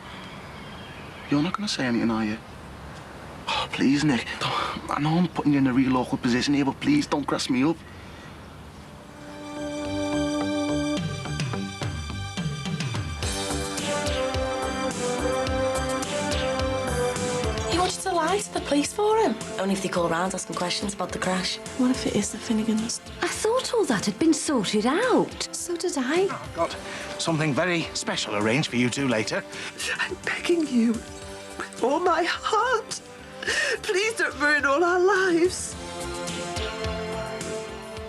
You're not going to say anything, are you? Oh, please, Nick. I know I'm putting you in a real awkward position here, but please don't grass me up. He wanted to lie to the police for him. Only if they call round asking questions about the crash. What if it is the Finnegans? I thought all that had been sorted out. So did I. I've got something very special arranged for you two later. I'm begging you, with all my heart, please don't ruin all our lives.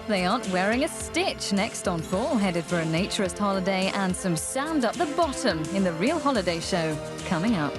They aren't wearing a stitch. Next on 4, headed for a naturist holiday and some sand up the bottom in the Real Holiday Show. Coming up.